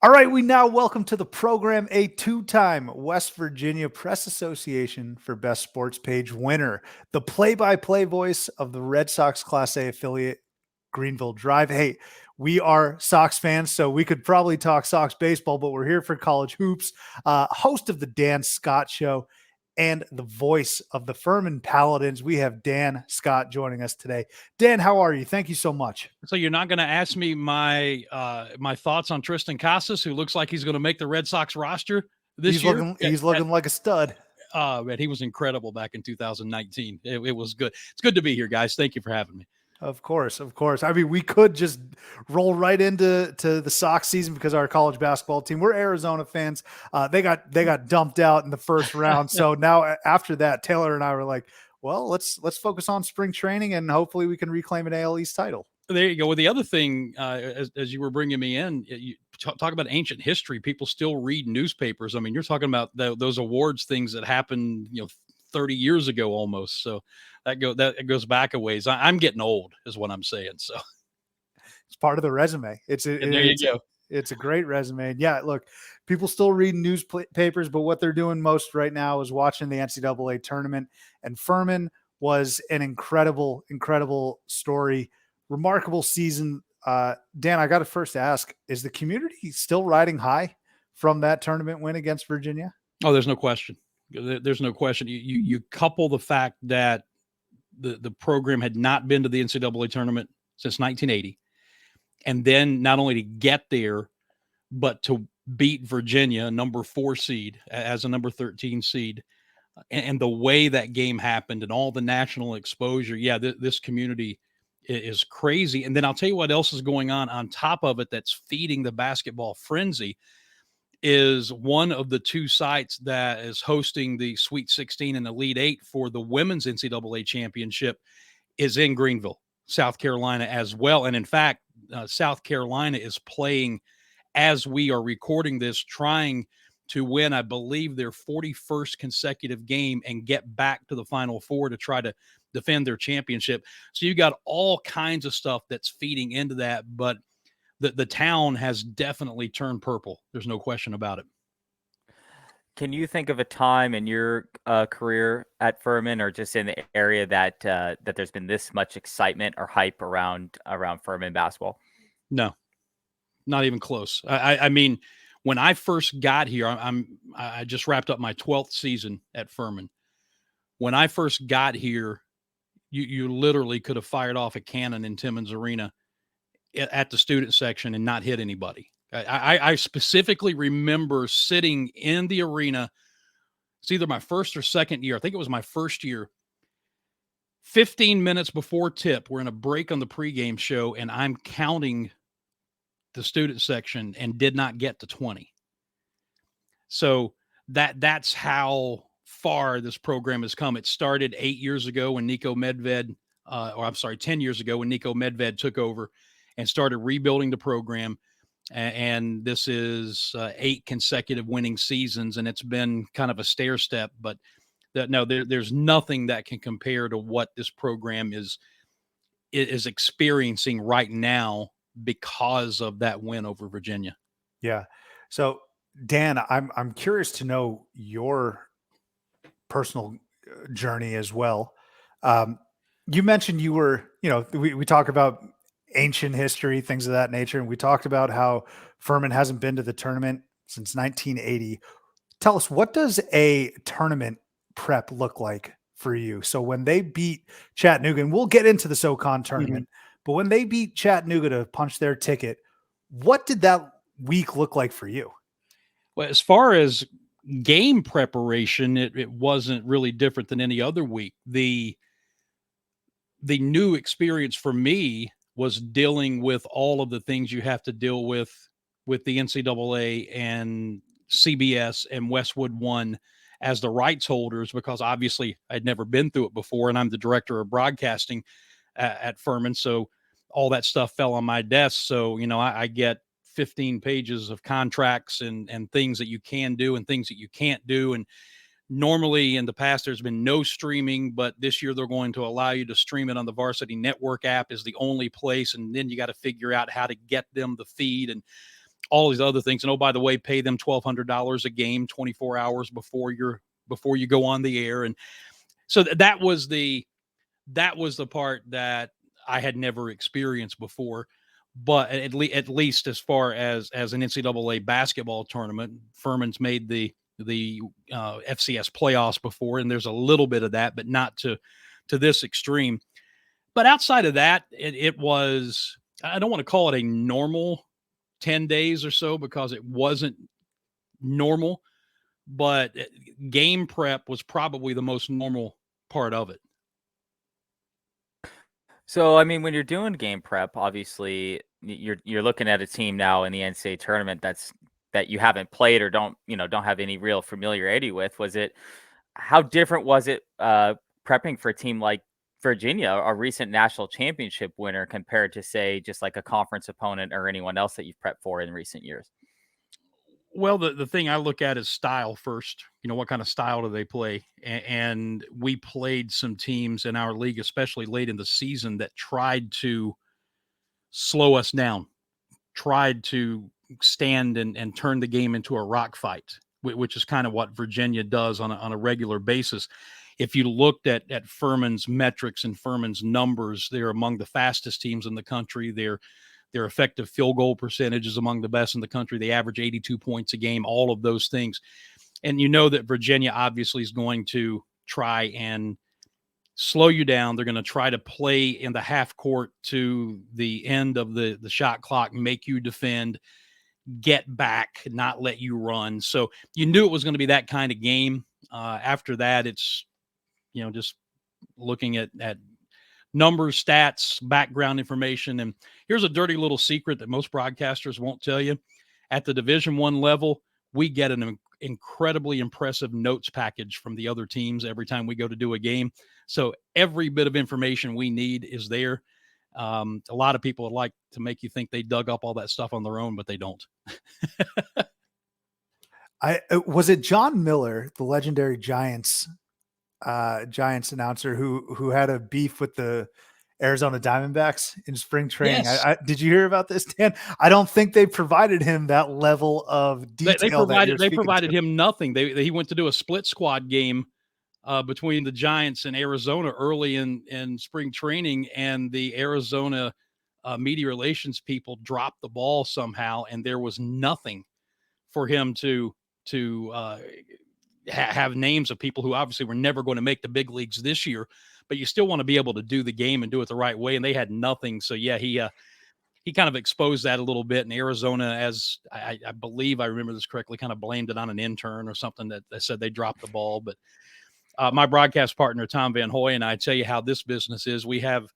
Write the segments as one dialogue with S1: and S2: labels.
S1: All right, we now welcome to the program a two-time West Virginia Press Association for Best Sports Page winner, the play-by-play voice of the Red Sox Class A affiliate, Greenville Drive. Hey, we are Sox fans, so we could probably talk Sox baseball, but we're here for college hoops. Host of the Dan Scott Show and the voice of the Furman Paladins. We have Dan Scott joining us today. Dan, how are you? Thank you so much.
S2: So you're not going to ask me my thoughts on Tristan Casas, who looks like he's going to make the Red Sox roster this year?
S1: He's looking like a stud.
S2: Man, he was incredible back in 2019. It was good. It's good to be here, guys. Thank you for having me.
S1: Of course. I mean, we could just roll right into the Sox season because our college basketball team, we're Arizona fans. They got dumped out in the first round. So now after that, Taylor and I were like, well, let's focus on spring training and hopefully we can reclaim an AL East title.
S2: There you go. Well, the other thing, as you were bringing me in, you talk about ancient history. People still read newspapers. I mean, you're talking about those awards things that happened, 30 years ago almost. So that goes back a ways. I'm getting old, is what I'm saying. So
S1: it's part of the resume. It's a great resume. And yeah, look, people still read newspapers, but what they're doing most right now is watching the NCAA tournament. And Furman was an incredible, incredible story. Remarkable season. Dan, I got to first ask, is the community still riding high from that tournament win against Virginia?
S2: Oh, there's no question. There's no question. You couple the fact that the program had not been to the NCAA tournament since 1980. And then not only to get there, but to beat Virginia, number 4 seed, as a number 13 seed. And the way that game happened and all the national exposure. Yeah, this community is crazy. And then I'll tell you what else is going on top of it that's feeding the basketball frenzy is one of the 2 sites that is hosting the Sweet 16 and Elite 8 for the women's NCAA championship is in Greenville, South Carolina as well. And in fact, South Carolina is playing as we are recording this, trying to win, I believe, their 41st consecutive game and get back to the Final Four to try to defend their championship. So you got all kinds of stuff that's feeding into that, but the town has definitely turned purple. There's no question about it.
S3: Can you think of a time in your career at Furman or just in the area that there's been this much excitement or hype around Furman basketball?
S2: No, not even close. I mean, when I first got here, I just wrapped up my 12th season at Furman. When I first got here, you literally could have fired off a cannon in Timmons Arena at the student section and not hit anybody. I specifically remember sitting in the arena. It's either my first or second year. I think it was my first year. 15 minutes before tip, we're in a break on the pregame show, and I'm counting the student section and did not get to 20. So that's how far this program has come. It started 8 years ago when 10 years ago when Nico Medved took over and started rebuilding the program. And this is 8 consecutive winning seasons, and it's been kind of a stair step. But there's nothing that can compare to what this program is experiencing right now because of that win over Virginia.
S1: Yeah. So Dan, I'm curious to know your personal journey as well. You mentioned you were, we talk about ancient history, things of that nature. And we talked about how Furman hasn't been to the tournament since 1980. Tell us, what does a tournament prep look like for you? So when they beat Chattanooga, and we'll get into the SoCon tournament, but when they beat Chattanooga to punch their ticket, what did that week look like for you?
S2: Well, as far as game preparation, it wasn't really different than any other week. The new experience for me was dealing with all of the things you have to deal with the NCAA and CBS and Westwood One as the rights holders, because obviously I'd never been through it before, and I'm the director of broadcasting at Furman. So all that stuff fell on my desk. So, I get 15 pages of contracts and things that you can do and things that you can't do. And normally in the past, there's been no streaming, but this year they're going to allow you to stream it on the Varsity Network app is the only place. And then you got to figure out how to get them the feed. And all these other things. And oh, by the way, pay them $1,200 a game, 24 hours before you go on the air. And so that was the part that I had never experienced before. But at least as far as an NCAA basketball tournament, Furman's made the FCS playoffs before, and there's a little bit of that, but not to this extreme. But outside of that, it was, I don't want to call it a normal 10 days or so, because it wasn't normal, but game prep was probably the most normal part of it.
S3: So, I mean, when you're doing game prep, obviously you're looking at a team now in the NCAA tournament that you haven't played or don't have any real familiarity with. How different was it prepping for a team like Virginia, a recent national championship winner, compared to, say, just like a conference opponent or anyone else that you've prepped for in recent years?
S2: Well, the thing I look at is style first. What kind of style do they play? And we played some teams in our league, especially late in the season, that tried to slow us down, tried to stand and turn the game into a rock fight, which is kind of what Virginia does on a regular basis. If you looked at Furman's metrics and Furman's numbers, they're among the fastest teams in the country. Their effective field goal percentage is among the best in the country. They average 82 points a game, all of those things. And you know that Virginia obviously is going to try and slow you down. They're going to try to play in the half court to the end of the shot clock, make you defend, get back, not let you run. So you knew it was going to be that kind of game. After that, it's, just looking at numbers, stats, background information. And here's a dirty little secret that most broadcasters won't tell you. At the Division I level, we get an incredibly impressive notes package from the other teams every time we go to do a game. So every bit of information we need is there. A lot of people would like to make you think they dug up all that stuff on their own, but they don't.
S1: Was it John Miller, the legendary Giants announcer, who had a beef with the Arizona Diamondbacks in spring training?
S2: Yes.
S1: Did you hear about this, Dan? I don't think they provided him that level of detail.
S2: They provided him nothing. He went to do a split squad game between the Giants and Arizona early in spring training, and the Arizona media relations people dropped the ball somehow, and there was nothing for him to have names of people who obviously were never going to make the big leagues this year, but you still want to be able to do the game and do it the right way. And they had nothing. So yeah, he kind of exposed that a little bit. And Arizona, as I believe I remember this correctly, kind of blamed it on an intern or something that said they dropped the ball. But my broadcast partner, Tom Van Hoy, and I tell you how this business is. We have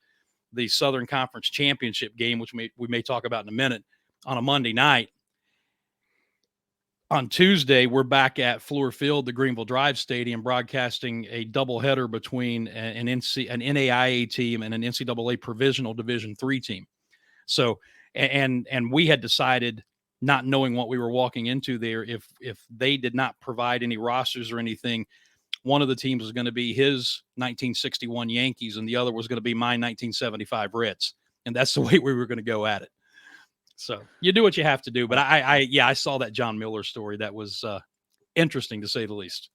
S2: the Southern Conference Championship game, which we may talk about in a minute, on a Monday night. On Tuesday, we're back at Fluor Field, the Greenville Drive Stadium, broadcasting a doubleheader between an NAIA team and an NCAA Provisional Division III team. So, and we had decided, not knowing what we were walking into there, if they did not provide any rosters or anything, one of the teams was going to be his 1961 Yankees, and the other was going to be my 1975 Reds. And that's the way we were going to go at it. So you do what you have to do. But I saw that John Miller story. That was interesting, to say the least.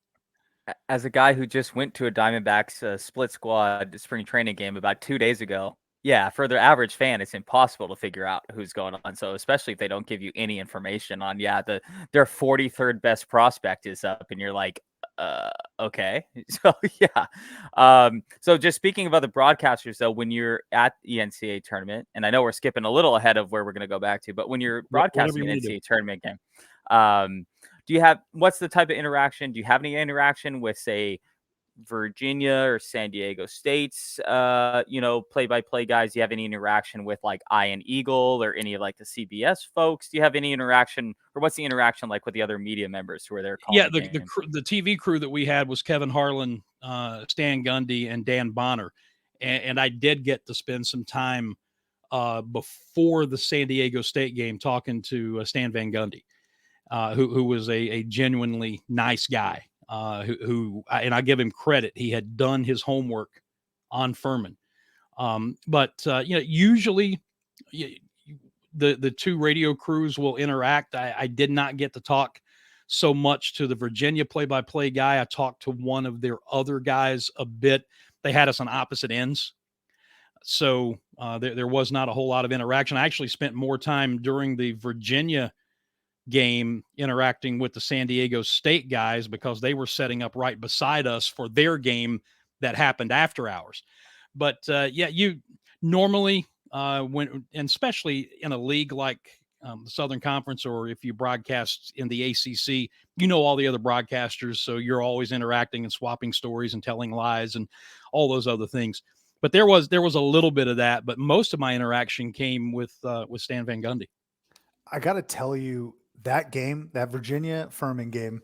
S3: As a guy who just went to a Diamondbacks split squad spring training game about 2 days ago, yeah, for the average fan, it's impossible to figure out who's going on. So especially if they don't give you any information on, their 43rd best prospect is up, and you're like, okay. So yeah. So just speaking of other broadcasters, though, when you're at the NCAA tournament, and I know we're skipping a little ahead of where we're going to go back to, but when you're broadcasting an NCAA tournament game, what's the type of interaction? Do you have any interaction with, say, Virginia or San Diego State's, play-by-play guys? Do you have any interaction with like Ian Eagle or any of like the CBS folks? Do you have any interaction, or what's the interaction like with the other media members who are there calling?
S2: Yeah, the TV crew that we had was Kevin Harlan, Stan Gundy, and Dan Bonner, and I did get to spend some time before the San Diego State game talking to Stan Van Gundy, who was a genuinely nice guy. Who and I give him credit. He had done his homework on Furman. But usually the two radio crews will interact. I did not get to talk so much to the Virginia play-by-play guy. I talked to one of their other guys a bit. They had us on opposite ends. So there was not a whole lot of interaction. I actually spent more time during the Virginia game interacting with the San Diego State guys because they were setting up right beside us for their game that happened after hours. But yeah, you normally when, and especially in a league like the Southern Conference, or if you broadcast in the ACC, you know all the other broadcasters, so you're always interacting and swapping stories and telling lies and all those other things. But there was a little bit of that, but most of my interaction came with Stan Van Gundy.
S1: I got to tell you, that game, that Virginia Furman game,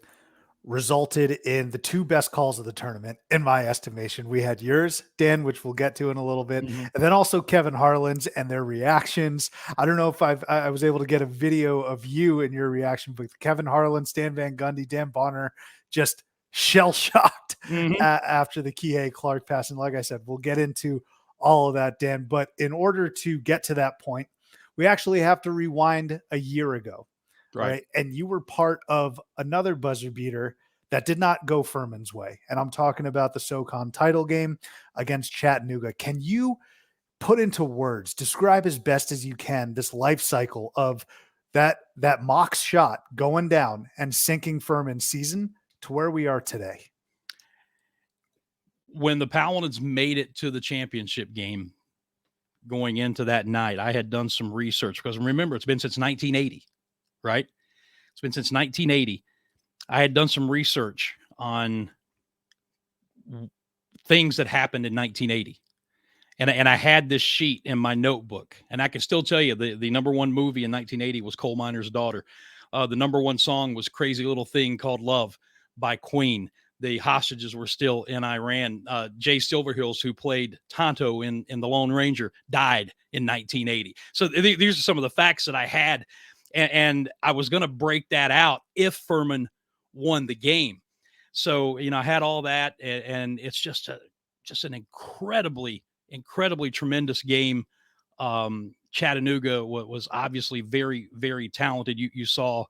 S1: resulted in the two best calls of the tournament, in my estimation. We had yours, Dan, which we'll get to in a little bit, and then also Kevin Harlan's and their reactions. I don't know if I was able to get a video of you and your reaction, but Kevin Harlan, Stan Van Gundy, Dan Bonner, just shell-shocked after the Kihei Clark pass. And like I said, we'll get into all of that, Dan. But in order to get to that point, we actually have to rewind a year ago. Right. And you were part of another buzzer beater that did not go Furman's way. And I'm talking about the SoCon title game against Chattanooga. Can you put into words, describe as best as you can, this life cycle of that Mox shot going down and sinking Furman's season to where we are today?
S2: When the Paladins made it to the championship game going into that night, I had done some research because remember, it's been since 1980. Right? It's been since 1980. I had done some research on things that happened in 1980. And I had this sheet in my notebook. And I can still tell you the number one movie in 1980 was Coal Miner's Daughter. The number one song was Crazy Little Thing Called Love by Queen. The hostages were still in Iran. Jay Silverhills, who played Tonto in The Lone Ranger, died in 1980. So these are some of the facts that I had. And I was going to break that out if Furman won the game. So, I had all that, and it's just an incredibly tremendous game. Chattanooga was obviously very, very talented. You saw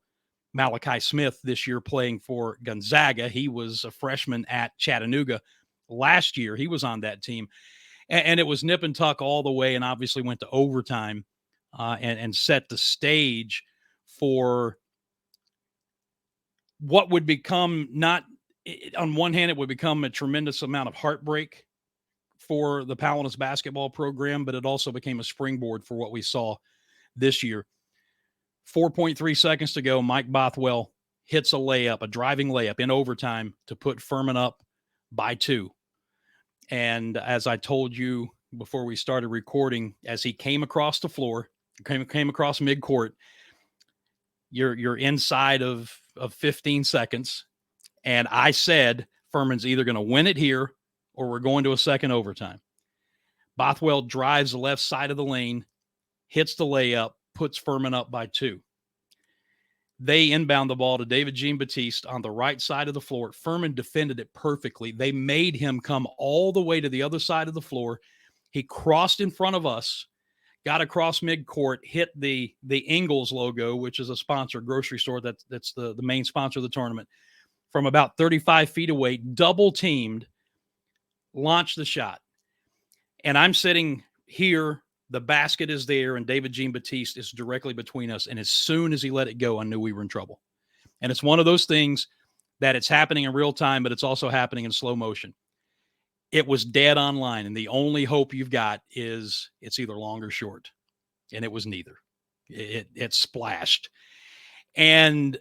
S2: Malachi Smith this year playing for Gonzaga. He was a freshman at Chattanooga last year. He was on that team, and it was nip and tuck all the way, and obviously went to overtime and set the stage for what would become on one hand, it would become a tremendous amount of heartbreak for the Paladins basketball program, but it also became a springboard for what we saw this year. 4.3 seconds to go, Mike Bothwell hits a driving layup in overtime to put Furman up by 2. And as I told you before we started recording, as he came across the floor, came across midcourt, you're inside of 15 seconds. And I said, Furman's either going to win it here or we're going to a second overtime. Bothwell drives the left side of the lane, hits the layup, puts Furman up by 2. They inbound the ball to David Jean-Baptiste on the right side of the floor. Furman defended it perfectly. They made him come all the way to the other side of the floor. He crossed in front of us, got across midcourt, hit the Ingles logo, which is a sponsor, grocery store that's the main sponsor of the tournament, from about 35 feet away, double teamed, launched the shot. And I'm sitting here, the basket is there, and David Jean-Baptiste is directly between us. And as soon as he let it go, I knew we were in trouble. And it's one of those things that it's happening in real time, but it's also happening in slow motion. It was dead on line, and the only hope you've got is it's either long or short. And it was neither. It splashed. And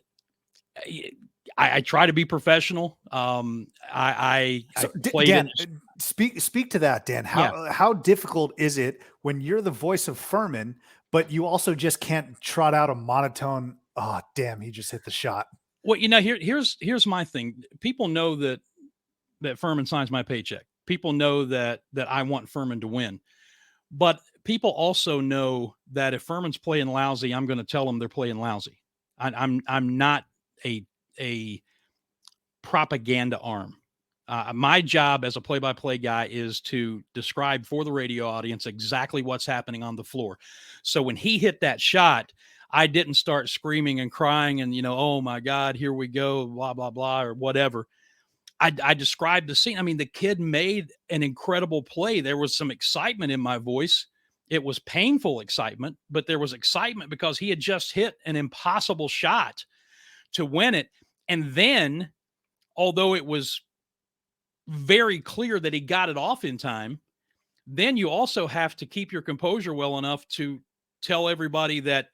S2: I try to be professional. I played
S1: Dan, speak to that, Dan. How difficult is it when you're the voice of Furman, but you also just can't trot out a monotone, oh, damn, he just hit the shot?
S2: Well, here's my thing. People know that Furman signs my paycheck. People know that I want Furman to win. But people also know that if Furman's playing lousy, I'm going to tell them they're playing lousy. I'm not a propaganda arm. My job as a play-by-play guy is to describe for the radio audience exactly what's happening on the floor. So when he hit that shot, I didn't start screaming and crying and, oh my God, here we go, blah, blah, blah, or whatever. I described the scene. I mean, the kid made an incredible play. There was some excitement in my voice. It was painful excitement, but there was excitement because he had just hit an impossible shot to win it. And then, although it was very clear that he got it off in time, then you also have to keep your composure well enough to tell everybody that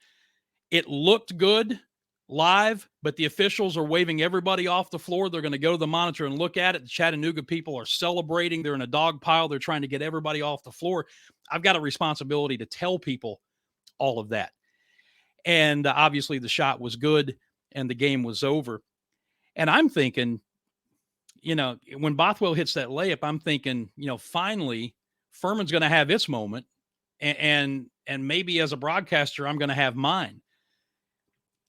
S2: it looked good live, but the officials are waving everybody off the floor. They're going to go to the monitor and look at it. The Chattanooga people are celebrating. They're in a dog pile. They're trying to get everybody off the floor. I've got a responsibility to tell people all of that. And obviously the shot was good and the game was over. And I'm thinking, when Bothwell hits that layup, I'm thinking, finally Furman's going to have its moment. And maybe as a broadcaster, I'm going to have mine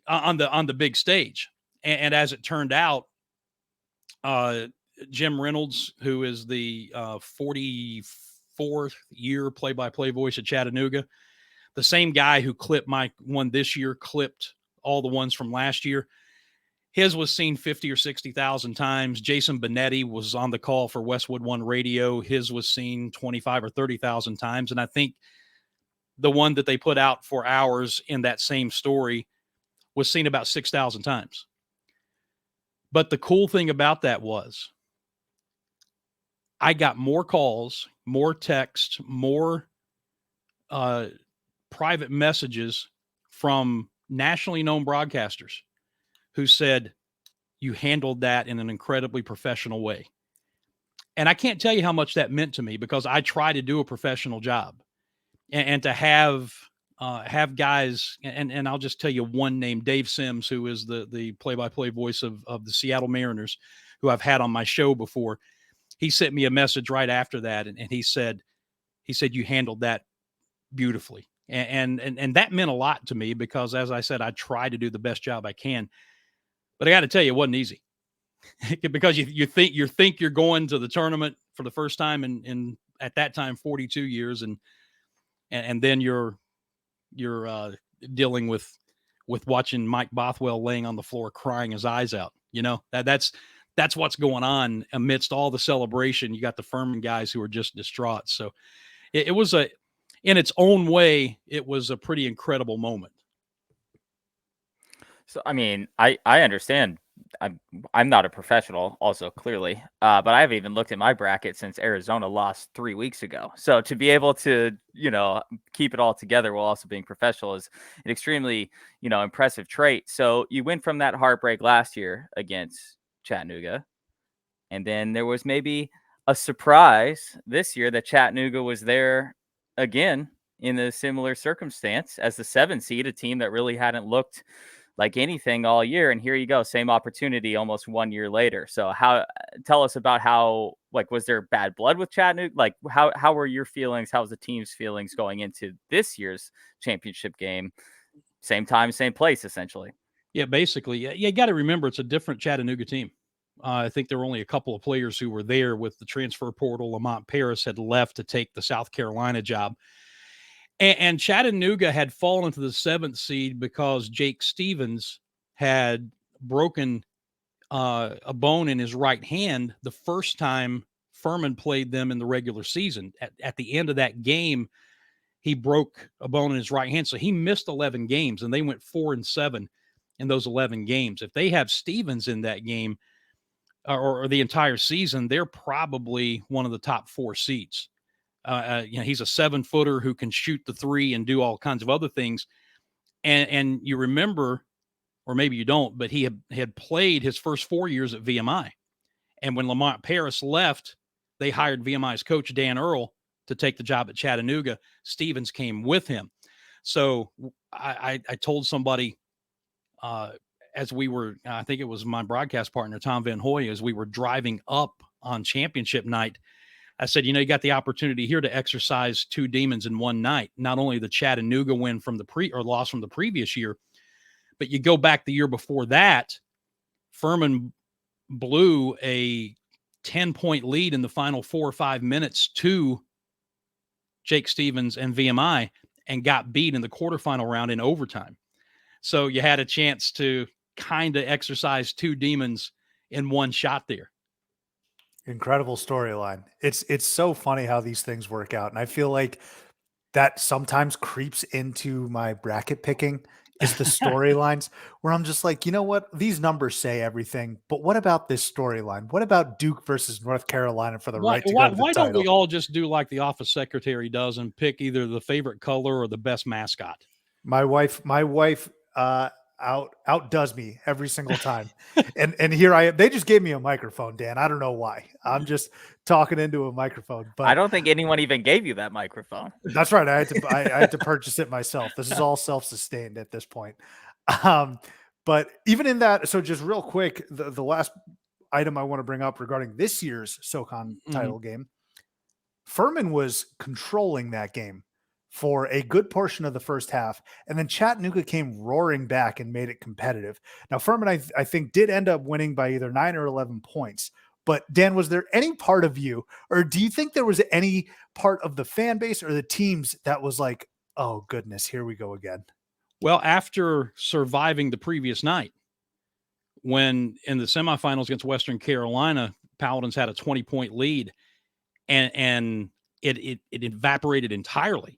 S2: on the big stage. And as it turned out, Jim Reynolds, who is the 44th year play-by-play voice at Chattanooga, the same guy who clipped my one this year, clipped all the ones from last year. His was seen 50 or 60,000 times. Jason Benetti was on the call for Westwood One Radio. His was seen 25 or 30,000 times. And I think the one that they put out for hours in that same story was seen about 6,000 times. But the cool thing about that was I got more calls, more texts, more private messages from nationally known broadcasters who said, you handled that in an incredibly professional way. And I can't tell you how much that meant to me because I try to do a professional job and to have guys, and I'll just tell you one name, Dave Sims, who is the play-by-play voice of the Seattle Mariners, who I've had on my show before. He sent me a message right after that. And he said, you handled that beautifully. And that meant a lot to me because, as I said, I try to do the best job I can. But I got to tell you, it wasn't easy because you think you're going to the tournament for the first time in at that time 42 years, and then you're dealing with watching Mike Bothwell laying on the floor crying his eyes out. That's what's going on amidst all the celebration. You got the Furman guys who are just distraught. So it was in its own way, it was a pretty incredible moment.
S3: So, I mean, I understand. I'm not a professional, also clearly, but I've even looked at my bracket since Arizona lost 3 weeks ago. So to be able to, keep it all together while also being professional is an extremely, impressive trait. So you went from that heartbreak last year against Chattanooga, and then there was maybe a surprise this year that Chattanooga was there again in a similar circumstance as the 7 seed, a team that really hadn't looked like anything all year. And here you go, same opportunity almost 1 year later. So tell us about how, was there bad blood with Chattanooga? Like how were your feelings? How was the team's feelings going into this year's championship game? Same time, same place, essentially.
S2: Yeah, basically. Yeah, you got to remember it's a different Chattanooga team. I think there were only a couple of players who were there with the transfer portal. Lamont Paris had left to take the South Carolina job. And Chattanooga had fallen to the 7th seed because Jake Stevens had broken a bone in his right hand the first time Furman played them in the regular season. At the end of that game, he broke a bone in his right hand. So he missed 11 games, and they went 4-7 in those 11 games. If they have Stevens in that game or the entire season, they're probably one of the top 4 seeds. He's a 7-footer who can shoot the 3 and do all kinds of other things. And you remember, or maybe you don't, but he had played his first 4 years at VMI. And when Lamont Paris left, they hired VMI's coach, Dan Earl, to take the job at Chattanooga. Stevens came with him. So I told somebody as we were, I think it was my broadcast partner, Tom Van Hoy, as we were driving up on championship night, I said, you got the opportunity here to exercise 2 demons in one night. Not only the Chattanooga win from the loss from the previous year, but you go back the year before that, Furman blew a 10-point lead in the final 4 or 5 minutes to Jake Stevens and VMI and got beat in the quarterfinal round in overtime. So you had a chance to kind of exercise 2 demons in one shot there.
S1: Incredible storyline. It's so funny how these things work out. And I feel like that sometimes creeps into my bracket picking is the storylines where I'm just like, you know what? These numbers say everything, but what about this storyline? What about Duke versus North Carolina for the right to go to the
S2: Why don't
S1: title?
S2: we all just do like the office secretary does and pick either the favorite color or the best mascot?
S1: My wife outdoes me every single time. And here I am. They just gave me a microphone, Dan. I don't know why. I'm just talking into a microphone. But
S3: I don't think anyone even gave you that microphone.
S1: that's right. I had to purchase it myself. This is all self-sustained at this point. But even in that, so just real quick, the last item I want to bring up regarding this year's SoCon title game, Furman was controlling that game for a good portion of the first half, and then Chattanooga came roaring back and made it competitive. Now, Furman, I think, did end up winning by either 9 or 11 points. But Dan, was there any part of you, or do you think there was any part of the fan base or the teams that was like, oh goodness, here we go again?
S2: Well, after surviving the previous night, when in the semifinals against Western Carolina, Paladins had a 20-point lead, and it evaporated entirely.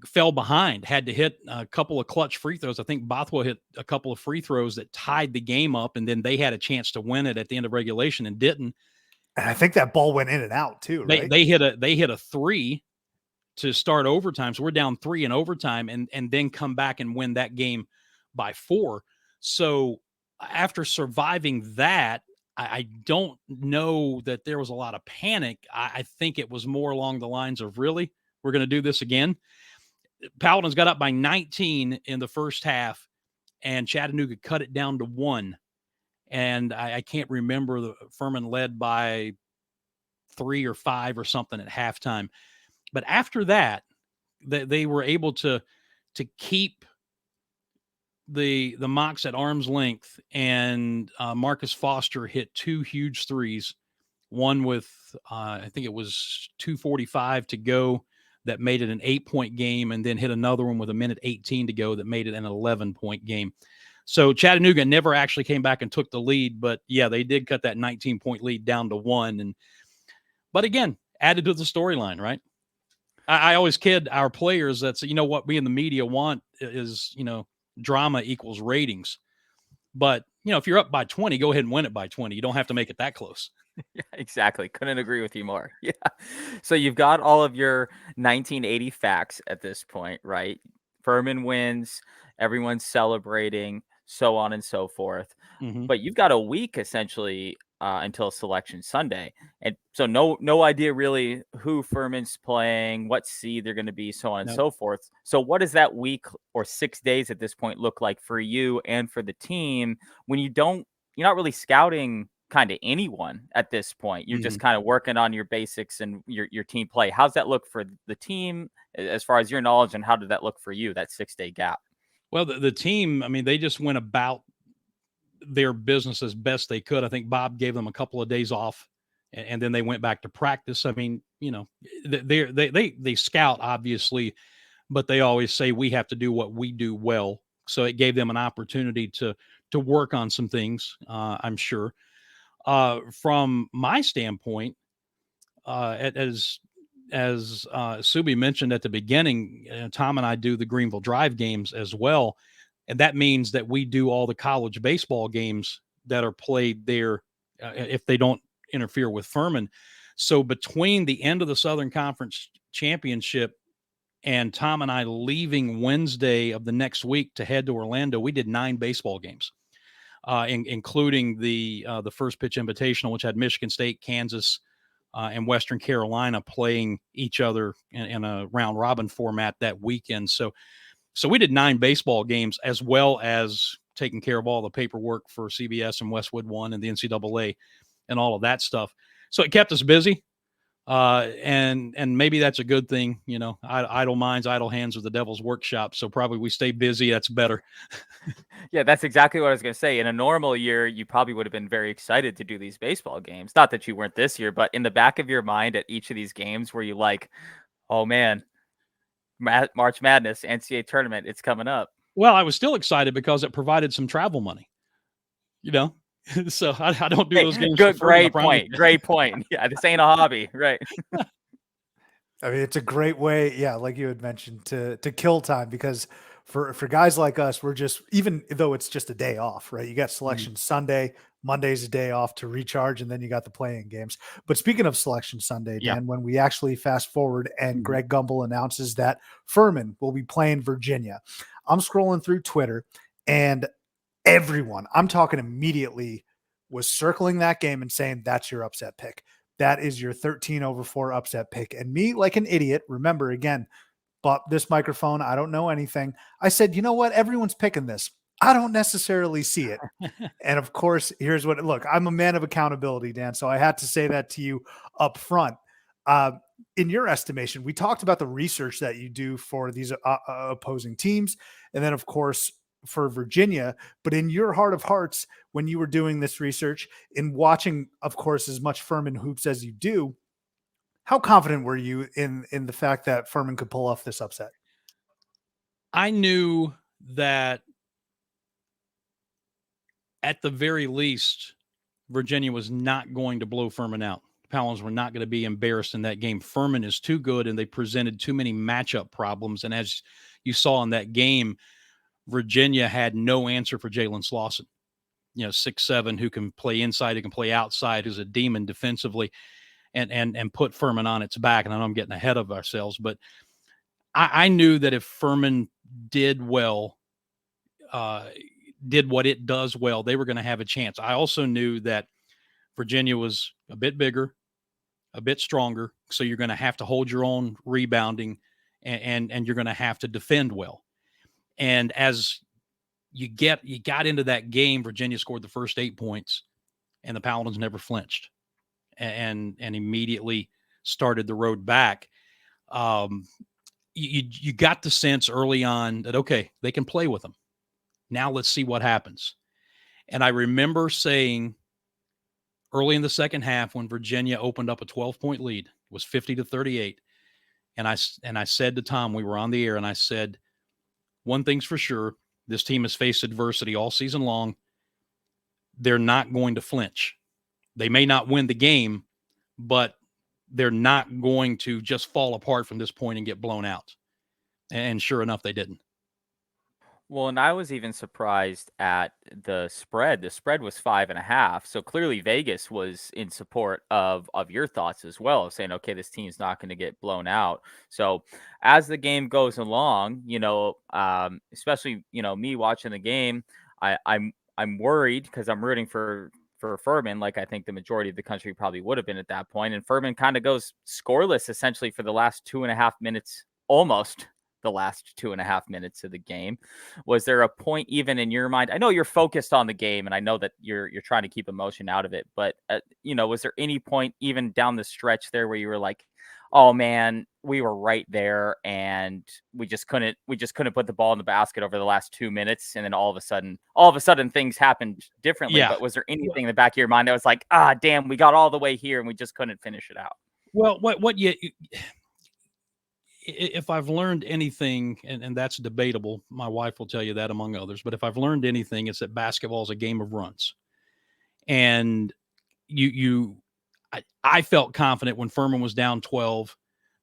S2: Fell behind, had to hit a couple of clutch free throws. I think Bothwell hit a couple of free throws that tied the game up, and then they had a chance to win it at the end of regulation and didn't.
S1: And I think that ball went in and out too, right?
S2: They hit a 3 to start overtime. So we're down 3 in overtime and then come back and win that game by 4. So after surviving that, I don't know that there was a lot of panic. I think it was more along the lines of, really, we're going to do this again. Paladins got up by 19 in the first half, and Chattanooga cut it down to 1. And I can't remember, the Furman led by 3 or 5 or something at halftime. But after that, they were able to keep the Mocs at arm's length, and Marcus Foster hit 2 huge threes. One with I think it was 2:45 to go that made it an 8-point game, and then hit another one with 1:18 to go that made it an 11-point game. So Chattanooga never actually came back and took the lead, but yeah, they did cut that 19-point lead down to 1. But again, added to the storyline, right? I always kid our players that say, what we in the media want is, drama equals ratings. But, if you're up by 20, go ahead and win it by 20. You don't have to make it that close.
S3: Yeah, exactly. Couldn't agree with you more. Yeah. So you've got all of your 1980 facts at this point, right? Furman wins, everyone's celebrating, so on and so forth.
S2: Mm-hmm.
S3: But you've got a week essentially until Selection Sunday. And so no idea really who Furman's playing, what seed they're going to be, so on and so forth. So what does that week or 6 days at this point look like for you and for the team when you're not really scouting kind of anyone at this point? You're just kind of working on your basics and your team play. How's that look for the team as far as your knowledge, and how did that look for you, that 6-day gap?
S2: Well, the team, they just went about their business as best they could. I think Bob gave them a couple of days off, and then they went back to practice. They scout, obviously, but they always say we have to do what we do well. So it gave them an opportunity to work on some things, I'm sure. From my standpoint, as Subi mentioned at the beginning, Tom and I do the Greenville Drive games as well. And that means that we do all the college baseball games that are played there if they don't interfere with Furman. So between the end of the Southern Conference Championship and Tom and I leaving Wednesday of the next week to head to Orlando, we did 9 baseball games, including the First Pitch Invitational, which had Michigan State, Kansas, and Western Carolina playing each other in a round robin format that weekend. So we did 9 baseball games, as well as taking care of all the paperwork for CBS and Westwood 1 and the NCAA and all of that stuff. So it kept us busy. And maybe that's a good thing. You know, idle minds, idle hands are the devil's workshop. So probably we stay busy. That's better.
S3: Yeah, that's exactly what I was going to say. In a normal year, you probably would have been very excited to do these baseball games. Not that you weren't this year, but in the back of your mind at each of these games were you like, oh man, March Madness, NCAA tournament, it's coming up.
S2: Well, I was still excited because it provided some travel money, you know? So I don't do those games for
S3: Good,
S2: free.
S3: great point. Yeah, this ain't a hobby, right?
S1: I mean, it's a great way, yeah, like you had mentioned, to kill time, because for guys like us, we're just, even though it's just a day off, right? You got selection Sunday, Monday's a day off to recharge, and then you got the playing games. But speaking of selection Sunday,
S2: Yeah.
S1: Dan, when we actually fast forward and Greg Gumbel announces that Furman will be playing Virginia, I'm scrolling through Twitter, and everyone, I'm talking immediately, was circling that game and saying that's your upset pick. That is your 13/4 upset pick. And me, like an idiot, remember, again, bought this microphone. I don't know anything. I said, you know what? Everyone's picking this. I don't necessarily see it. And of course, here's what, look, I'm a man of accountability, Dan. So I had to say that to you up front. In your estimation, we talked about the research that you do for these opposing teams. And then, of course, for Virginia, but in your heart of hearts, when you were doing this research, in watching, of course, as much Furman hoops as you do, how confident were you in the fact that Furman could pull off this upset?
S2: I knew that at the very least, Virginia was not going to blow Furman out. Paladins were not going to be embarrassed in that game. Furman is too good, and they presented too many matchup problems. And as you saw in that game, Virginia had no answer for Jalen Slauson. 6'7", who can play inside, who can play outside, who's a demon defensively, and put Furman on its back. And I know I'm getting ahead of ourselves, but I knew that if Furman did well, did what it does well, they were going to have a chance. I also knew that Virginia was a bit bigger, a bit stronger, so you're going to have to hold your own rebounding, and you're going to have to defend well. And as you got into that game, Virginia scored the first 8 points, and the Paladins never flinched, and immediately started the road back. You got the sense early on that, okay, they can play with them. Now let's see what happens. And I remember saying early in the second half, when Virginia opened up a 12-point lead, it was 50-38. And I said to Tom, we were on the air, and I said, one thing's for sure, this team has faced adversity all season long. They're not going to flinch. They may not win the game, but they're not going to just fall apart from this point and get blown out. And sure enough, they didn't.
S3: Well, and I was even surprised at the spread. The spread was 5.5. So clearly Vegas was in support of your thoughts as well, of saying, okay, this team's not going to get blown out. So as the game goes along, especially, me watching the game, I'm worried because I'm rooting for Furman, like I think the majority of the country probably would have been at that point. And Furman kind of goes scoreless essentially for the last 2.5 minutes, almost the last 2.5 minutes of the game. Was there a point even in your mind? I know you're focused on the game, and I know that you're trying to keep emotion out of it, but was there any point even down the stretch there where you were like, oh man, we were right there and we just couldn't put the ball in the basket over the last 2 minutes, and then all of a sudden things happened differently?
S2: Yeah.
S3: But was there anything in the back of your mind that was like, damn, we got all the way here and we just couldn't finish it out?
S2: Well, if I've learned anything, and that's debatable, my wife will tell you that among others, but if I've learned anything, it's that basketball is a game of runs. And I felt confident when Furman was down 12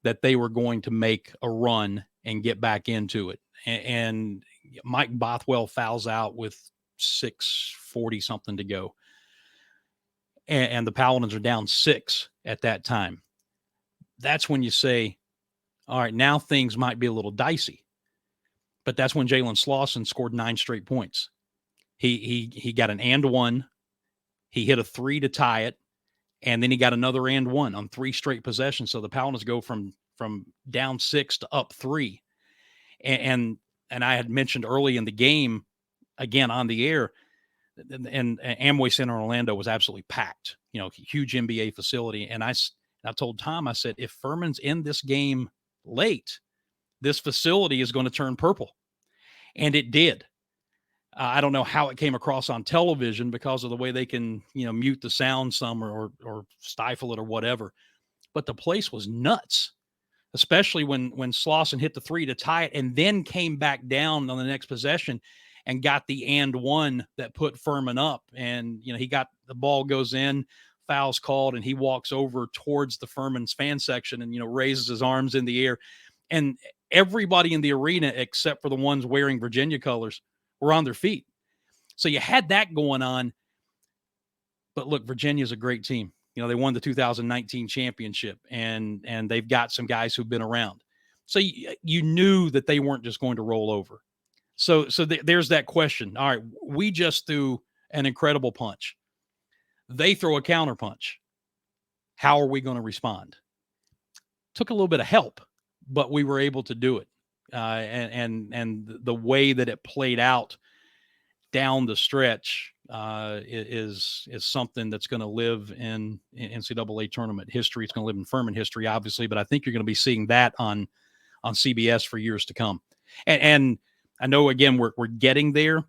S2: that they were going to make a run and get back into it. And Mike Bothwell fouls out with 6:40 something to go. And the Paladins are down 6 at that time. That's when you say, all right, now things might be a little dicey. But that's when Jalen Slauson scored 9 straight points. He got an and one. He hit a 3 to tie it. And then he got another and one on 3 straight possessions. So the Paladins go from down 6 to up 3. And I had mentioned early in the game, again on the air, and Amway Center in Orlando was absolutely packed. Huge NBA facility. And And I told Tom, I said, if Furman's in this game late, this facility is going to turn purple. And it did. I don't know how it came across on television because of the way they can, mute the sound some or stifle it or whatever. But the place was nuts, especially when Slauson hit the 3 to tie it and then came back down on the next possession and got the and one that put Furman up. And, he got the ball goes in, fouls called, and he walks over towards the Furman's fan section and, raises his arms in the air. And everybody in the arena, except for the ones wearing Virginia colors, were on their feet. So you had that going on. But look, Virginia's a great team. They won the 2019 championship, and they've got some guys who've been around. So you knew that they weren't just going to roll over. So there's that question. All right, we just threw an incredible punch. They throw a counter punch. How are we going to respond? Took a little bit of help, but we were able to do it. And the way that it played out down the stretch is something that's going to live in NCAA tournament history. It's going to live in Furman history, obviously, but I think you're going to be seeing that on CBS for years to come. And I know, again, we're getting there,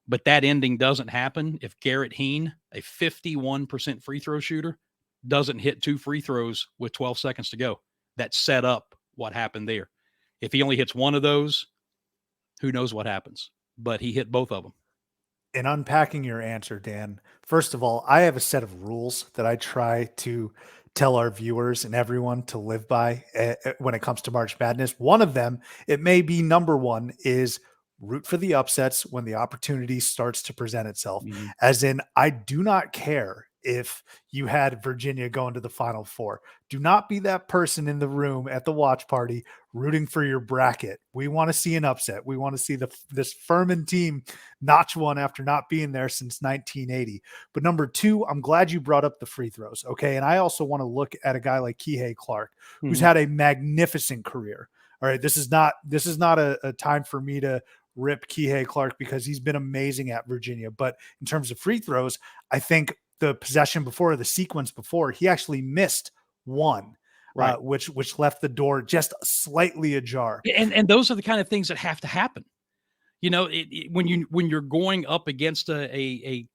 S2: but that ending doesn't happen if Garrett Heen, a 51% free throw shooter, doesn't hit 2 free throws with 12 seconds to go. That set up what happened there. If he only hits one of those, who knows what happens? But he hit both of them.
S1: In unpacking your answer, Dan, first of all, I have a set of rules that I try to tell our viewers and everyone to live by when it comes to March Madness. One of them, it may be number one, is root for the upsets when the opportunity starts to present itself.
S2: Mm-hmm.
S1: As in, I do not care if you had Virginia going to the Final Four. Do not be that person in the room at the watch party rooting for your bracket. We want to see an upset. We want to see this Furman team notch one after not being there since 1980. But number two, I'm glad you brought up the free throws. Okay. And I also want to look at a guy like Kihei Clark, who's had a magnificent career. All right. This is not a time for me to rip Kihei Clark because he's been amazing at Virginia. But in terms of free throws, I think the possession before, the sequence before, he actually missed one,
S2: right,
S1: which left the door just slightly ajar.
S2: And those are the kind of things that have to happen. When you're going up against a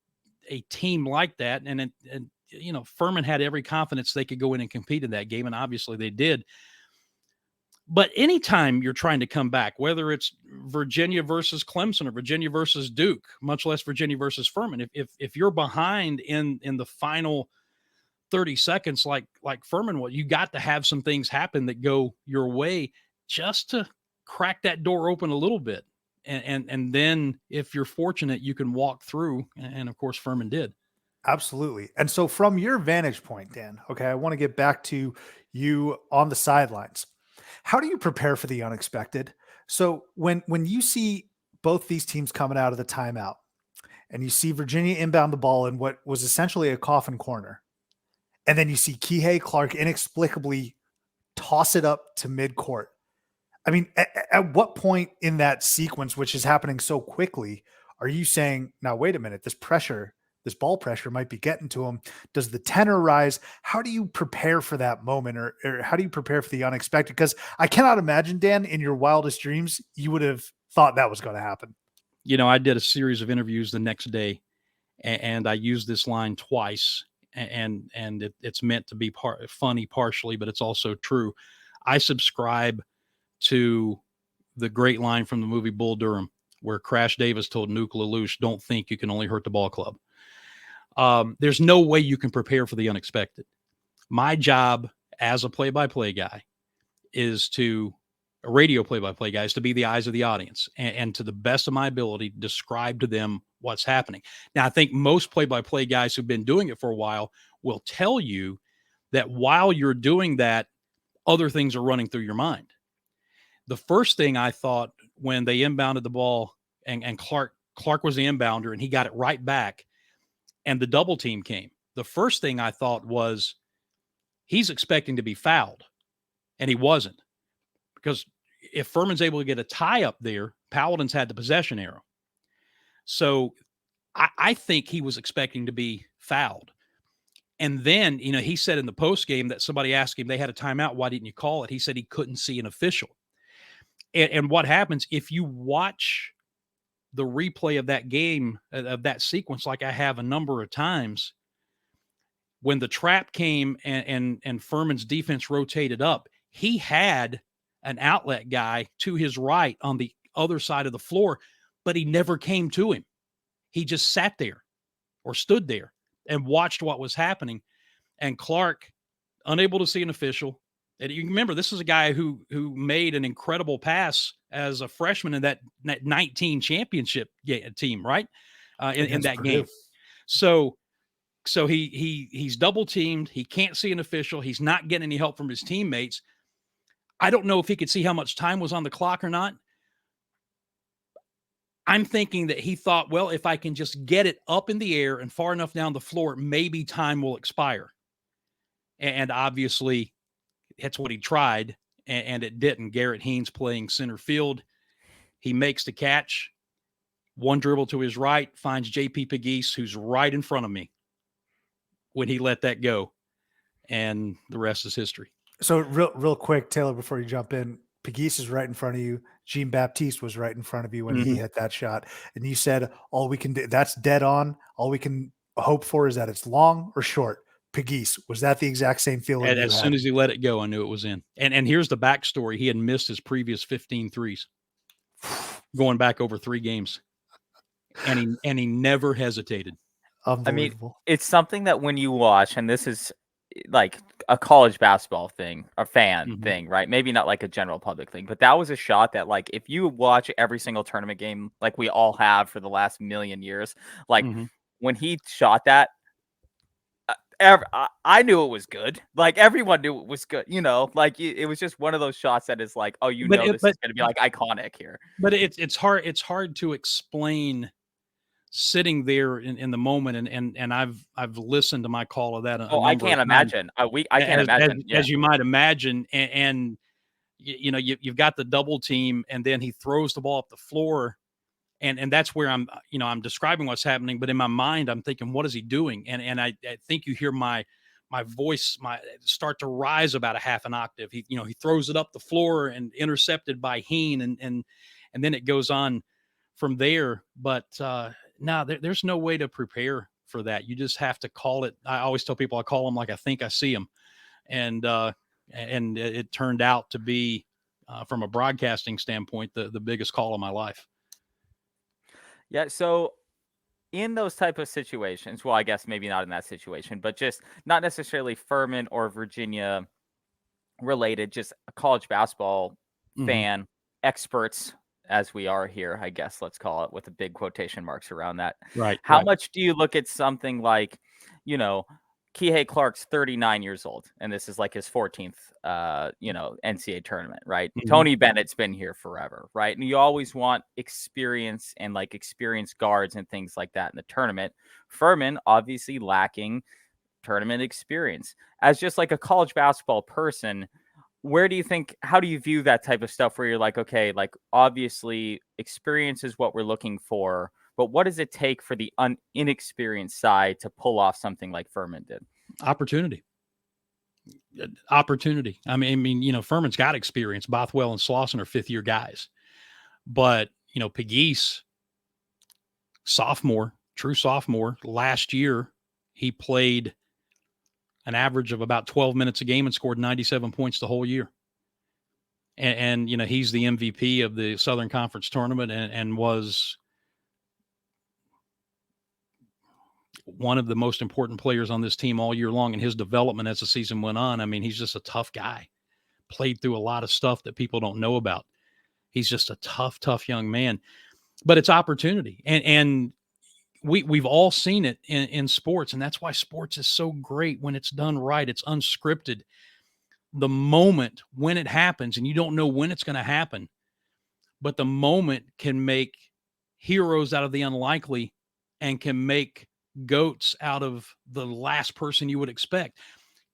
S2: team like that, and Furman had every confidence they could go in and compete in that game, and obviously they did. But anytime you're trying to come back, whether it's Virginia versus Clemson or Virginia versus Duke, much less Virginia versus Furman, if you're behind in the final 30 seconds, like Furman was, you got to have some things happen that go your way just to crack that door open a little bit. And then if you're fortunate, you can walk through. And of course, Furman did.
S1: Absolutely. And so from your vantage point, Dan, okay, I want to get back to you on the sidelines. How do you prepare for the unexpected? So when you see both these teams coming out of the timeout and you see Virginia inbound the ball in what was essentially a coffin corner, and then you see Kihei Clark inexplicably toss it up to midcourt. I mean, at what point in that sequence, which is happening so quickly, are you saying, now, wait a minute, this ball pressure might be getting to him? Does the tenor rise? How do you prepare for that moment, or how do you prepare for the unexpected? Because I cannot imagine, Dan, in your wildest dreams, you would have thought that was going to happen.
S2: I did a series of interviews the next day, and I used this line twice, and it's meant to be funny partially, but it's also true. I subscribe to the great line from the movie Bull Durham, where Crash Davis told Nuke LaLoosh, "Don't think you can only hurt the ball club." There's no way you can prepare for the unexpected. My job as a play-by-play guy a radio play-by-play guy is to be the eyes of the audience and to the best of my ability, describe to them what's happening. Now, I think most play-by-play guys who've been doing it for a while will tell you that while you're doing that, other things are running through your mind. The first thing I thought when they inbounded the ball and Clark was the inbounder and he got it right back and the double team came, the first thing I thought was he's expecting to be fouled, and he wasn't. Because if Furman's able to get a tie up there, Paladins had the possession arrow. So I think he was expecting to be fouled. And then, he said in the post game that somebody asked him, they had a timeout, why didn't you call it? He said he couldn't see an official. And what happens if you watch the replay of that game, of that sequence, like I have a number of times, when the trap came and Furman's defense rotated up, he had an outlet guy to his right on the other side of the floor, but he never came to him. He just sat there or stood there and watched what was happening. And Clark, unable to see an official. And you remember, this is a guy who made an incredible pass as a freshman in that 19 championship team, right? In that
S1: Purdue.
S2: game. So he's double teamed. He can't see an official. He's not getting any help from his teammates. I don't know if he could see how much time was on the clock or not. I'm thinking that he thought, well, if I can just get it up in the air and far enough down the floor, maybe time will expire. And obviously, that's what he tried, and it didn't. Garrett Haynes playing center field. He makes the catch. One dribble to his right, finds J.P. Pegues, who's right in front of me when he let that go. And the rest is history.
S1: So real quick, Taylor, before you jump in, Pegues is right in front of you. Jean Baptiste was right in front of you when he hit that shot. And you said, all we can do, that's dead on. All we can hope for is that it's long or short. Pegues, was that the exact same feeling?
S2: And as soon as he let it go, I knew it was in. And here's the backstory. He had missed his previous 15 threes going back over 3 games. And he never hesitated.
S1: Unbelievable.
S3: I mean, it's something that when you watch, and this is like a college basketball thing, a fan thing, right? Maybe not like a general public thing, but that was a shot that, like, if you watch every single tournament game, like we all have for the last million years, like when he shot that, I knew it was good. Like, everyone knew it was good, like it was just one of those shots that is like, oh, this is going to be like iconic here.
S2: But it's hard to explain sitting there in the moment, and I've listened to my call of that.
S3: I can't imagine. I can't imagine.
S2: As you might imagine, and you've got the double team, and then he throws the ball up the floor, and that's where I'm describing what's happening. But in my mind, I'm thinking, what is he doing? And I think you hear my voice start to rise about a half an octave. He throws it up the floor and intercepted by Heen, and then it goes on from there. But no, there's no way to prepare for that. You just have to call it. I always tell people I call them like I think I see them. And it turned out to be, from a broadcasting standpoint, the biggest call of my life.
S3: Yeah. So in those type of situations, well, I guess maybe not in that situation, but just not necessarily Furman or Virginia related, just a college basketball fan, experts, as we are here, I guess, let's call it, with the big quotation marks around that.
S2: Right.
S3: How much do you look at something like, Kihei Clark's 39 years old, and this is like his 14th, NCAA tournament, right? Tony Bennett's been here forever, right? And you always want experience and like experienced guards and things like that in the tournament. Furman, obviously lacking tournament experience. As just like a college basketball person, how do you view that type of stuff where you're like, okay, like obviously experience is what we're looking for, but what does it take for the inexperienced side to pull off something like Furman did?
S2: Opportunity. I mean, Furman's got experience. Bothwell and Slauson are 5th-year guys, but Pegues, true sophomore, last year he played an average of about 12 minutes a game and scored 97 points the whole year. And he's the MVP of the Southern Conference tournament and was one of the most important players on this team all year long in his development as the season went on. I mean, he's just a tough guy, played through a lot of stuff that people don't know about. He's just a tough young man, but it's opportunity. And we've all seen it in sports, and that's why sports is so great when it's done right. It's unscripted. The moment when it happens, and you don't know when it's going to happen, but the moment can make heroes out of the unlikely and can make goats out of the last person you would expect.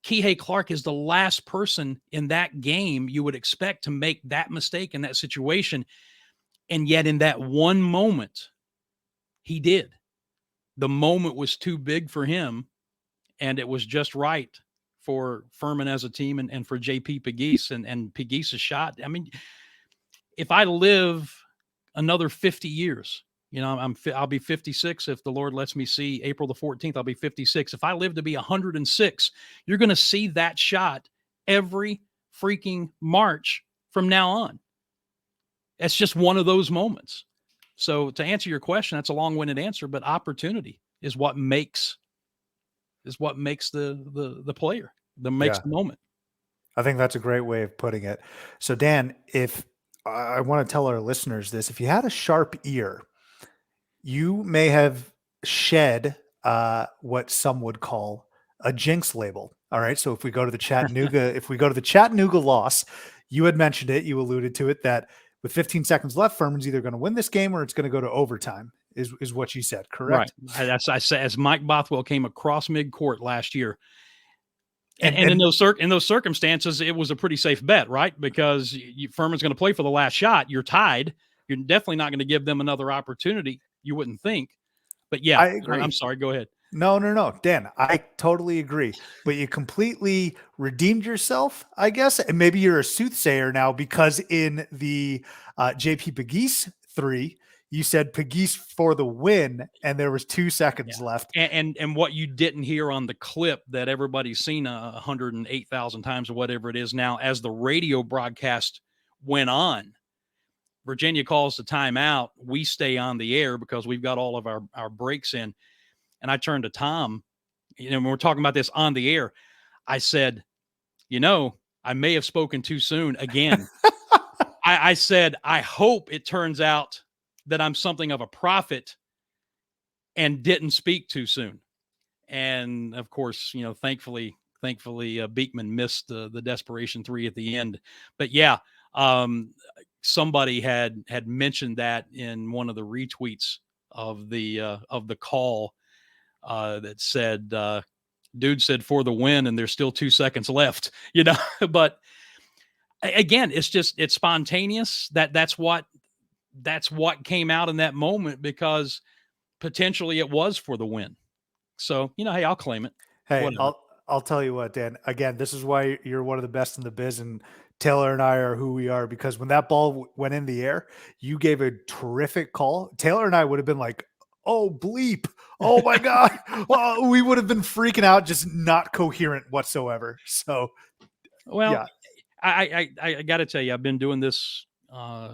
S2: Kihei Clark is the last person in that game you would expect to make that mistake in that situation. And yet in that one moment, he did. The moment was too big for him, and it was just right for Furman as a team and for JP Pegues and Pegues' shot. I mean, if I live another 50 years, I'll be 56 if the Lord lets me see April the 14th. I'll be 56. If I live to be 106, you're going to see that shot every freaking March from now on. It's just one of those moments. So to answer your question, that's a long-winded answer, but opportunity is what makes the player, makes the moment.
S1: I think that's a great way of putting it. So Dan, if I want to tell our listeners this, if you had a sharp ear, you may have shed what some would call a jinx label. All right. So if we go to the Chattanooga loss, you had mentioned it, you alluded to it, that with 15 seconds left, Furman's either going to win this game or it's going to go to overtime, is what you said, correct?
S2: Right. I say, as Mike Bothwell came across midcourt last year. And in those circumstances, it was a pretty safe bet, right? Because Furman's going to play for the last shot. You're tied. You're definitely not going to give them another opportunity. You wouldn't think. But yeah,
S1: I agree.
S2: I'm sorry. Go ahead.
S1: No. Dan, I totally agree. But you completely redeemed yourself, I guess. And maybe you're a soothsayer now, because in the JP Pegues 3, you said Pegues for the win, and there was 2 seconds left.
S2: And what you didn't hear on the clip that everybody's seen 108,000 times or whatever it is now, as the radio broadcast went on, Virginia calls the timeout. We stay on the air because we've got all of our breaks in. And I turned to Tom, when we're talking about this on the air, I said, I may have spoken too soon again. I said, I hope it turns out that I'm something of a prophet and didn't speak too soon. And of course, thankfully Beekman missed the desperation 3 at the end. But yeah, somebody had mentioned that in one of the retweets of the call, that said, dude said for the win, and there's still 2 seconds left, but again, it's spontaneous. That's what came out in that moment, because potentially it was for the win. So, hey, I'll claim it.
S1: Hey,
S2: Whatever.
S1: I'll tell you what, Dan, again, this is why you're one of the best in the biz, and Taylor and I are who we are, because when that ball went in the air, you gave a terrific call. Taylor and I would have been like, oh, bleep. Oh my God. Well, we would have been freaking out, just not coherent whatsoever. So,
S2: well,
S1: yeah.
S2: I got to tell you, I've been doing this a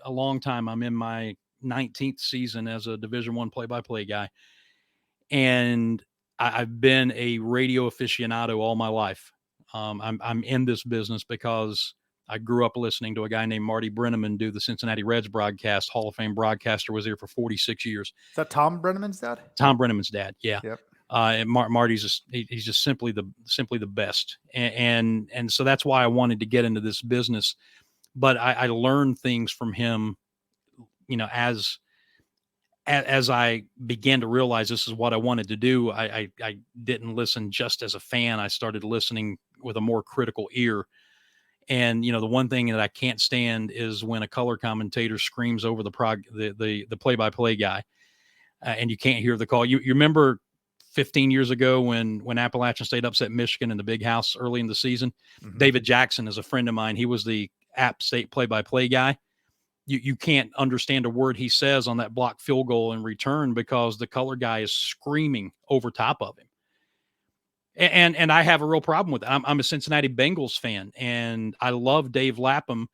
S2: long time. I'm in my 19th season as a Division I play-by-play guy. And I've been a radio aficionado all my life. I'm in this business because I grew up listening to a guy named Marty Brenneman do the Cincinnati Reds broadcast. Hall of Fame broadcaster, was here for 46 years.
S1: Is that Tom Brenneman's dad?
S2: Tom Brenneman's dad. Yeah.
S1: Yep.
S2: And Marty's he's just simply the best. And so that's why I wanted to get into this business. But I learned things from him, as I began to realize this is what I wanted to do. I didn't listen just as a fan. I started listening with a more critical ear. And, the one thing that I can't stand is when a color commentator screams over the play-by-play guy, and you can't hear the call. You remember 15 years ago when Appalachian State upset Michigan in the Big House early in the season? Mm-hmm. David Jackson is a friend of mine. He was the App State play-by-play guy. You can't understand a word he says on that blocked field goal in return because the color guy is screaming over top of him. And I have a real problem with it. I'm a Cincinnati Bengals fan, and I love Dave Lapham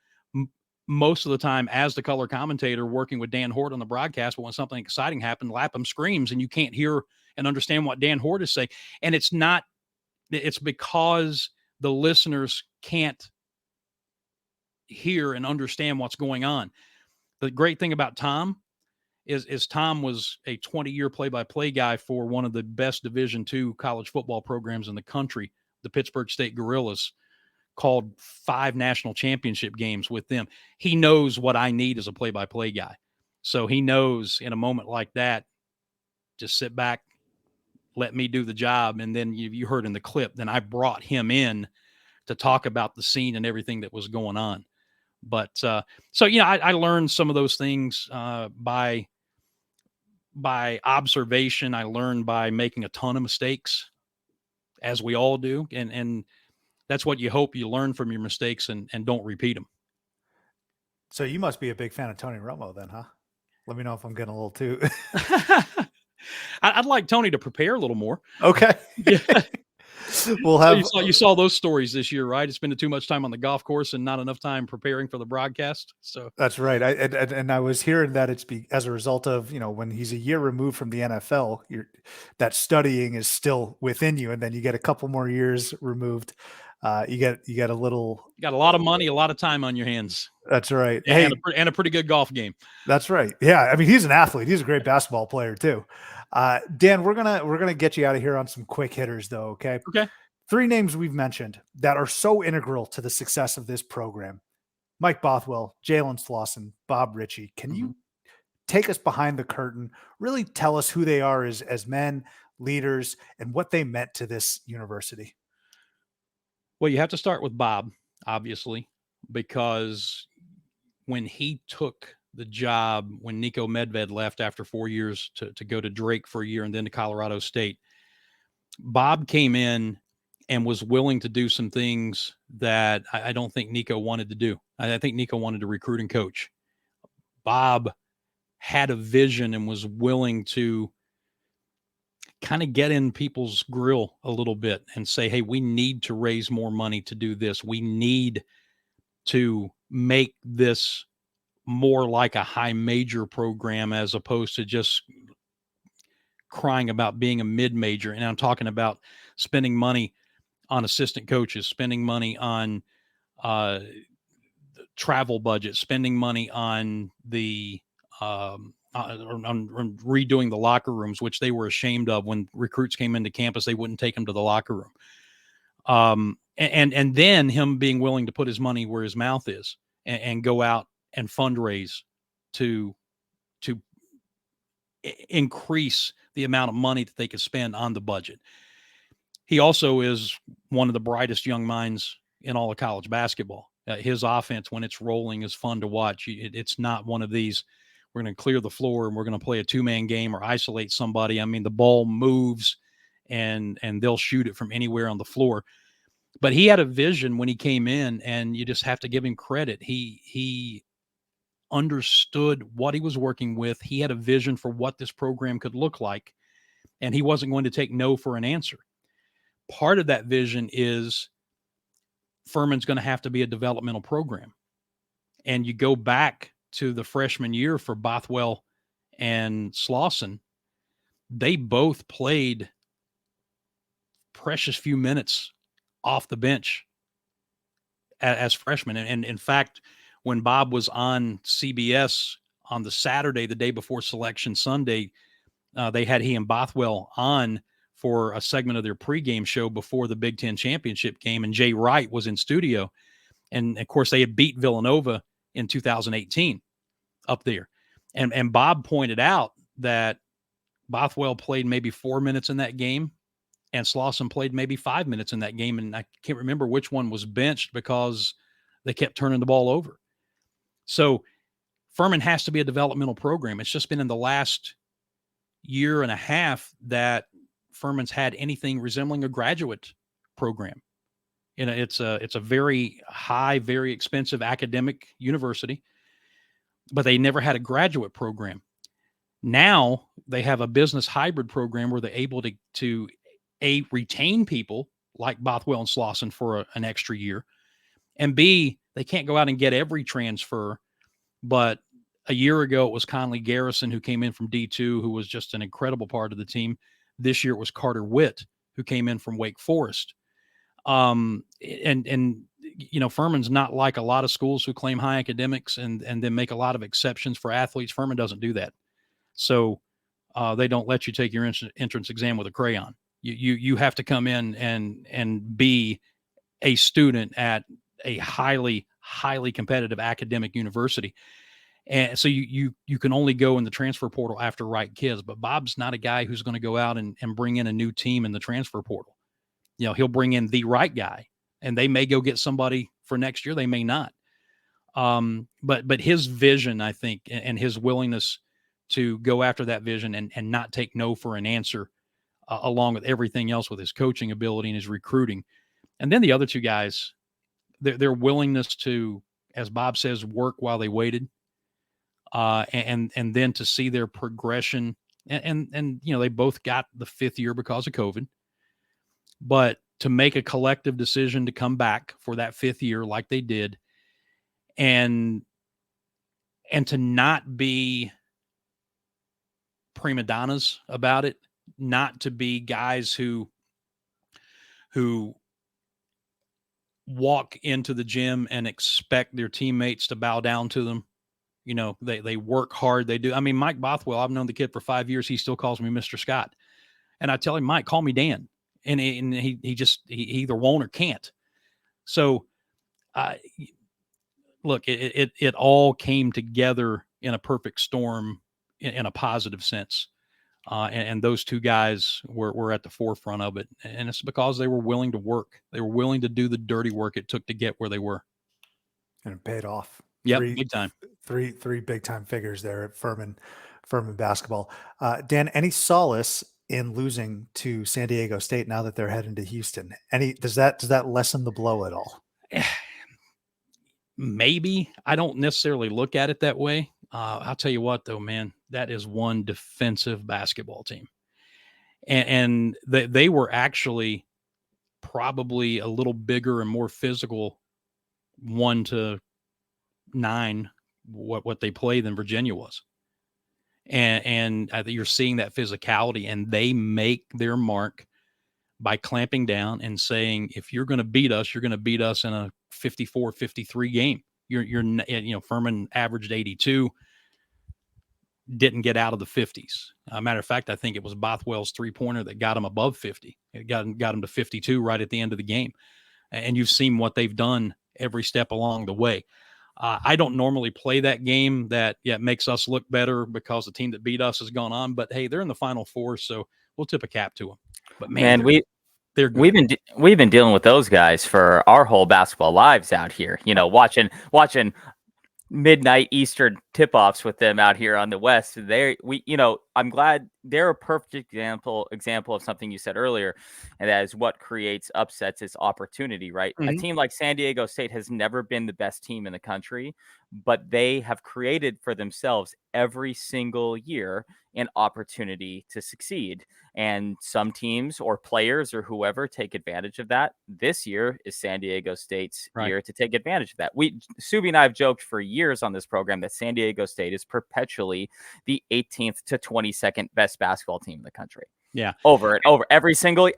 S2: most of the time as the color commentator working with Dan Hort on the broadcast. But when something exciting happened, Lapham screams, and you can't hear and understand what Dan Hort is saying. And it's because the listeners can't hear and understand what's going on. The great thing about Tom is Tom was a 20-year play-by-play guy for one of the best Division II college football programs in the country, the Pittsburgh State Gorillas, called 5 national championship games with them. He knows what I need as a play-by-play guy. So he knows in a moment like that, just sit back, let me do the job. And then you heard in the clip, then I brought him in to talk about the scene and everything that was going on. But so, I learned some of those things by observation. I learned by making a ton of mistakes. as we all do. And that's what you hope you learn from your mistakes and don't repeat them.
S1: So you must be a big fan of Tony Romo then, huh? Let me know if I'm getting a little too.
S2: I'd like Tony to prepare a little more.
S1: Okay.
S2: Yeah.
S1: We'll
S2: So
S1: have.
S2: you saw those stories this year, right? Spending too much time on the golf course and not enough time preparing for the broadcast. So
S1: That's right. And I was hearing that it's as a result of, when he's a year removed from the NFL, that studying is still within you, and then you get a couple more years removed. You get a little.
S2: you got a lot of money, a lot of time on your hands,
S1: That's right.
S2: and
S1: Hey,
S2: a pretty good golf game.
S1: that's right. Yeah, I mean, he's an athlete. He's a great basketball player too. Dan, we're gonna get you out of here on some quick hitters, though. Okay.
S2: Okay.
S1: 3 names we've mentioned that are so integral to the success of this program: Mike Bothwell, Jalen Slauson, Bob Ritchie. Can you take us behind the curtain, really tell us who they are as men, leaders, and what they meant to this university?
S2: Well, you have to start with Bob, obviously, because when he took the job, when Nico Medved left after 4 years to go to Drake for a year and then to Colorado State, Bob came in and was willing to do some things that I don't think Nico wanted to do. I think Nico wanted to recruit and coach. Bob had a vision and was willing to kind of get in people's grill a little bit and say, hey, we need to raise more money to do this. We need to make this more like a high major program as opposed to just crying about being a mid major. And I'm talking about spending money on assistant coaches, spending money on travel budget, spending money on the on redoing the locker rooms, which they were ashamed of. When recruits came into campus, they wouldn't take them to the locker room. And then him being willing to put his money where his mouth is and go out and fundraise to increase the amount of money that they could spend on the budget. He also is one of the brightest young minds in all of college basketball. His offense, when it's rolling, is fun to watch. It's not one of these, we're going to clear the floor and we're going to play a 2-man game or isolate somebody. I mean, the ball moves and they'll shoot it from anywhere on the floor. But he had a vision when he came in, and you just have to give him credit. He understood what he was working with. He had a vision for what this program could look like, and he wasn't going to take no for an answer. Part of that vision is Furman's going to have to be a developmental program. And you go back to the freshman year for Bothwell and Slauson, they both played precious few minutes off the bench as freshmen. And in fact, when Bob was on CBS on the Saturday, the day before Selection Sunday, they had he and Bothwell on for a segment of their pregame show before the Big Ten championship game. And Jay Wright was in studio. And of course, they had beat Villanova in 2018 up there. And Bob pointed out that Bothwell played maybe 4 minutes in that game, and Slauson played maybe 5 minutes in that game. And I can't remember which one was benched because they kept turning the ball over. So Furman has to be a developmental program. It's just been in the last year and a half that Furman's had anything resembling a graduate program. It's a very high, very expensive academic university, but they never had a graduate program. Now they have a business hybrid program where they're able to retain people like Bothwell and Slauson for an extra year, and B, they can't go out and get every transfer. But a year ago, it was Conley Garrison who came in from D2, who was just an incredible part of the team. This year, it was Carter Witt, who came in from Wake Forest. And Furman's not like a lot of schools who claim high academics and then make a lot of exceptions for athletes. Furman doesn't do that. So they don't let you take your entrance exam with a crayon. You have to come in and be a student at a highly, highly competitive academic university. And so you can only go in the transfer portal after right kids. But Bob's not a guy who's going to go out and bring in a new team in the transfer portal. He'll bring in the right guy, and they may go get somebody for next year. They may not. But his vision, I think, and his willingness to go after that vision and not take no for an answer along with everything else with his coaching ability and his recruiting. And then the other two guys, their willingness to, as Bob says, work while they waited, and then to see their progression. And they both got the 5th year because of COVID, but to make a collective decision to come back for that 5th year like they did, and to not be prima donnas about it, not to be guys who walk into the gym and expect their teammates to bow down to them. They work hard. They do. I mean, Mike Bothwell, I've known the kid for 5 years. He still calls me Mr. Scott. And I tell him, Mike, call me Dan. And he either won't or can't. So, look, it all came together in a perfect storm in a positive sense. And those two guys were at the forefront of it. And it's because they were willing to work. They were willing to do the dirty work it took to get where they were.
S1: And it paid off.
S2: Yeah, big time.
S1: Three big time figures there at Furman basketball. Dan, any solace in losing to San Diego State now that they're heading to Houston? Does that lessen the blow at all?
S2: Maybe. I don't necessarily look at it that way. I'll tell you what, though, man, that is one defensive basketball team. And they were actually probably a little bigger and more physical 1-9 what they play than Virginia was. And I think you're seeing that physicality, and they make their mark by clamping down and saying, if you're going to beat us, you're going to beat us in a 54-53 game. Furman averaged 82, didn't get out of the 50s. Matter of fact, I think it was Bothwell's 3-pointer that got him above 50. It got him to 52 right at the end of the game. And you've seen what they've done every step along the way. I don't normally play that game that makes us look better because the team that beat us has gone on. But hey, they're in the Final Four, so we'll tip a cap to them. But man, they're good.
S3: We've been dealing with those guys for our whole basketball lives out here. Watching midnight Eastern tip-offs with them out here on the West. I'm glad they're a perfect example of something you said earlier, and that is what creates upsets is opportunity, right?
S2: Mm-hmm.
S3: A team like San Diego State has never been the best team in the country, but they have created for themselves every single year an opportunity to succeed. And some teams or players or whoever take advantage of that. This year is San Diego State's year to take advantage of that. Subi and I have joked for years on this program that San Diego State is perpetually the 18th to 22nd best basketball team in the country.
S2: Yeah.
S3: Over and over every single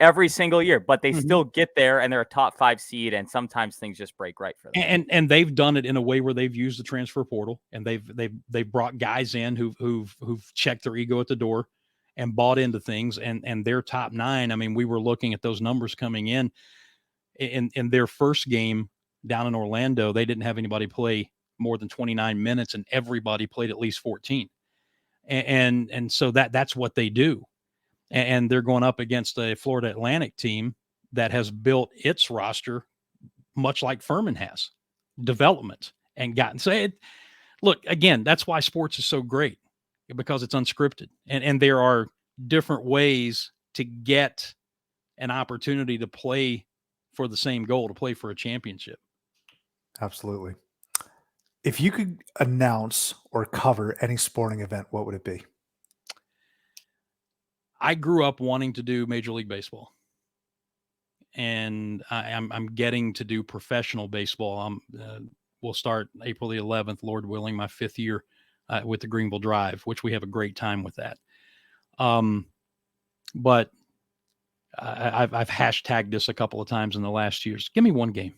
S3: year, but they still get there and they're a top 5 seed, and sometimes things just break right for them.
S2: And they've done it in a way where they've used the transfer portal, and they've brought guys in who've checked their ego at the door and bought into things, and their top 9. I mean, we were looking at those numbers coming in their first game down in Orlando. They didn't have anybody play more than 29 minutes, and everybody played at least 14. And so that's what they do. And they're going up against a Florida Atlantic team that has built its roster much like Furman has, development, and gotten. So look, again, that's why sports is so great, because it's unscripted. And there are different ways to get an opportunity to play for the same goal, to play for a championship.
S1: Absolutely. If you could announce or cover any sporting event, what would it be?
S2: I grew up wanting to do Major League Baseball, and I'm getting to do professional baseball. We'll start April the 11th, Lord willing, my 5th year with the Greenville Drive, which we have a great time with that. But I've hashtagged this a couple of times in the last years. Give me one game.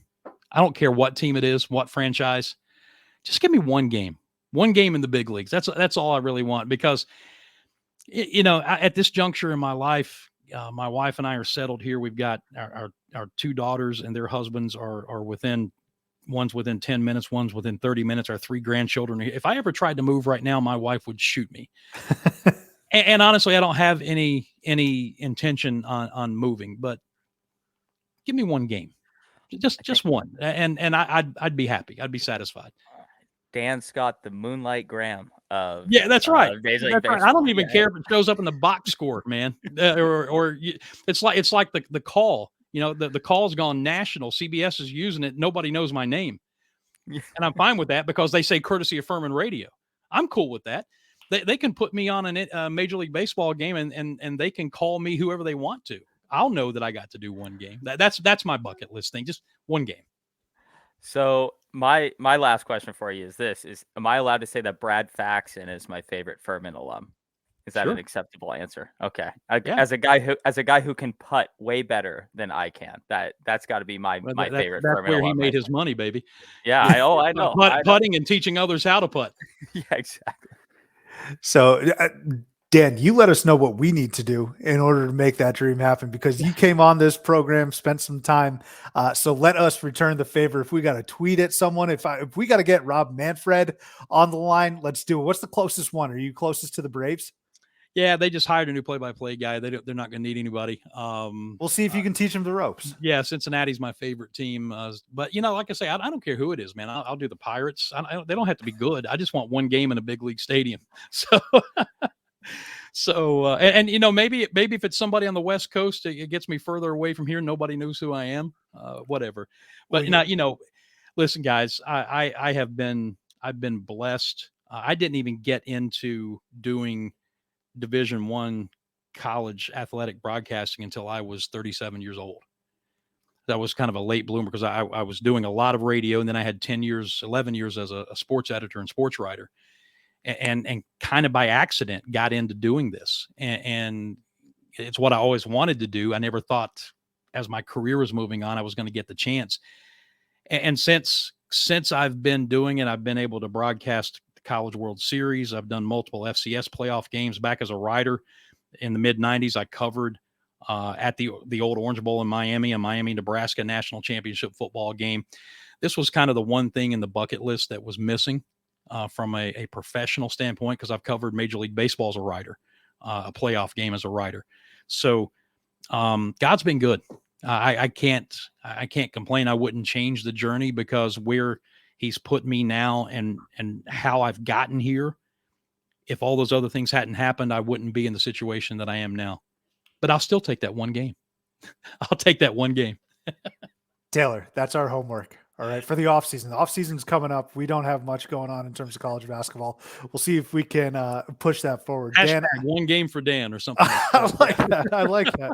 S2: I don't care what team it is, what franchise. Just give me one game in the big leagues. That's all I really want, because at this juncture in my life, my wife and I are settled here. We've got our 2 daughters, and their husbands are one's within 10 minutes, one's within 30 minutes. Our 3 grandchildren. If I ever tried to move right now, my wife would shoot me. and honestly, I don't have any intention on moving, but give me one game, just one. And I'd be happy. I'd be satisfied.
S3: Dan Scott, the Moonlight Graham of
S2: Yeah, that's right.
S3: Major League
S2: That's right. I
S3: Baseball.
S2: don't even care if it shows up in the box score, man. It's like the call. The call's gone national. CBS is using it. Nobody knows my name,
S3: Yeah.
S2: and I'm fine with that because they say courtesy of Furman Radio. I'm cool with that. They can put me on a Major League Baseball game and they can call me whoever they want to. I'll know that I got to do one game. That's my bucket list thing. Just one game.
S3: So my last question for you is this: am I allowed to say that Brad Faxon is my favorite Furman alum? Is that
S2: Sure.
S3: an acceptable answer? Okay.
S2: Yeah.
S3: As a guy who can putt way better than I can, that's got to be my favorite
S2: That's
S3: Furman
S2: where he
S3: alum.
S2: made his money, baby.
S3: Yeah, I know. I know.
S2: Putting and teaching others how to putt.
S3: Yeah, exactly.
S1: So, Dan, you let us know what we need to do in order to make that dream happen, because you came on this program, spent some time. So let us return the favor. If we got to tweet at someone, if we got to get Rob Manfred on the line, let's do it. What's the closest one? Are you closest to the Braves?
S2: Yeah, they just hired a new play-by-play guy. They're not going to need anybody.
S1: We'll see if you can teach them the ropes.
S2: Yeah, Cincinnati's my favorite team. But like I say, I don't care who it is, man. I'll do the Pirates. They don't have to be good. I just want one game in a big league stadium. Maybe if it's somebody on the West Coast, it gets me further away from here. Nobody knows who I am. Whatever. But listen, guys, I've been blessed. I didn't even get into doing Division I college athletic broadcasting until I was 37 years old. That was kind of a late bloomer because I was doing a lot of radio, and then I had 11 years as a sports editor and sports writer, and kind of by accident got into doing this. And it's what I always wanted to do. I never thought as my career was moving on, I was going to get the chance. And since I've been doing it, I've been able to broadcast College World Series. I've done multiple FCS playoff games. Back as a writer in the mid 90s, I covered at the old Orange Bowl in Miami, a Miami-Nebraska national championship football game. This was kind of the one thing in the bucket list that was missing from a professional standpoint, because I've covered Major League Baseball as a writer, a playoff game as a writer. So God's been good. I can't complain. I wouldn't change the journey, because where He's put me now and how I've gotten here. If all those other things hadn't happened, I wouldn't be in the situation that I am now. But I'll still take that one game. I'll take that one game.
S1: Taylor, that's our homework. All right. For the offseason. The offseason's coming up. We don't have much going on in terms of college basketball. We'll see if we can push that forward.
S2: Dan, one game for Dan or something.
S1: I like that. I like that.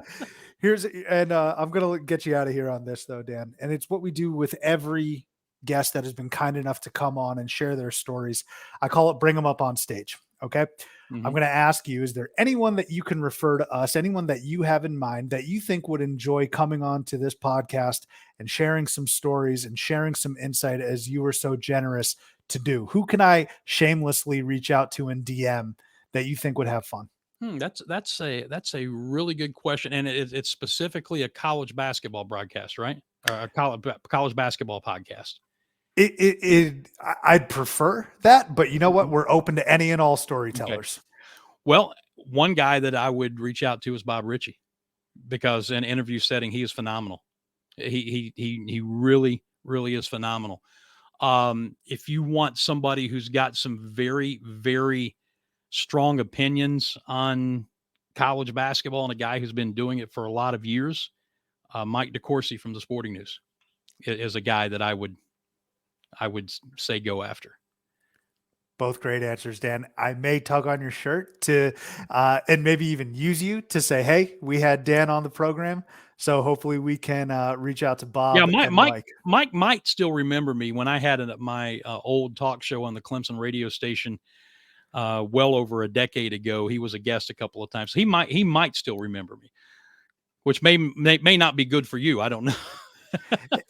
S1: I'm going to get you out of here on this though, Dan. And it's what we do with every guest that has been kind enough to come on and share their stories. I call it bring them up on stage. Okay. Mm-hmm. I'm going to ask you, is there anyone that you can refer to us, anyone that you have in mind that you think would enjoy coming on to this podcast and sharing some stories and sharing some insight, as you were so generous to do? Who can I shamelessly reach out to in DM that you think would have fun?
S2: That's a really good question. And it's specifically a college basketball broadcast, right? Or a college basketball podcast.
S1: I'd prefer that, but you know what? We're open to any and all storytellers.
S2: Okay. Well, one guy that I would reach out to is Bob Ritchie, because in interview setting, he is phenomenal. He really, really is phenomenal. If you want somebody who's got some very, very strong opinions on college basketball and a guy who's been doing it for a lot of years, Mike DeCourcy from the Sporting News is a guy that I would say go after.
S1: Both great answers, Dan. I may tug on your shirt to, and maybe even use you to say, hey, we had Dan on the program. So hopefully we can reach out to Bob.
S2: Yeah, Mike might still remember me when I had my old talk show on the Clemson radio station well over a decade ago. He was a guest a couple of times. He might still remember me, which may not be good for you. I don't know.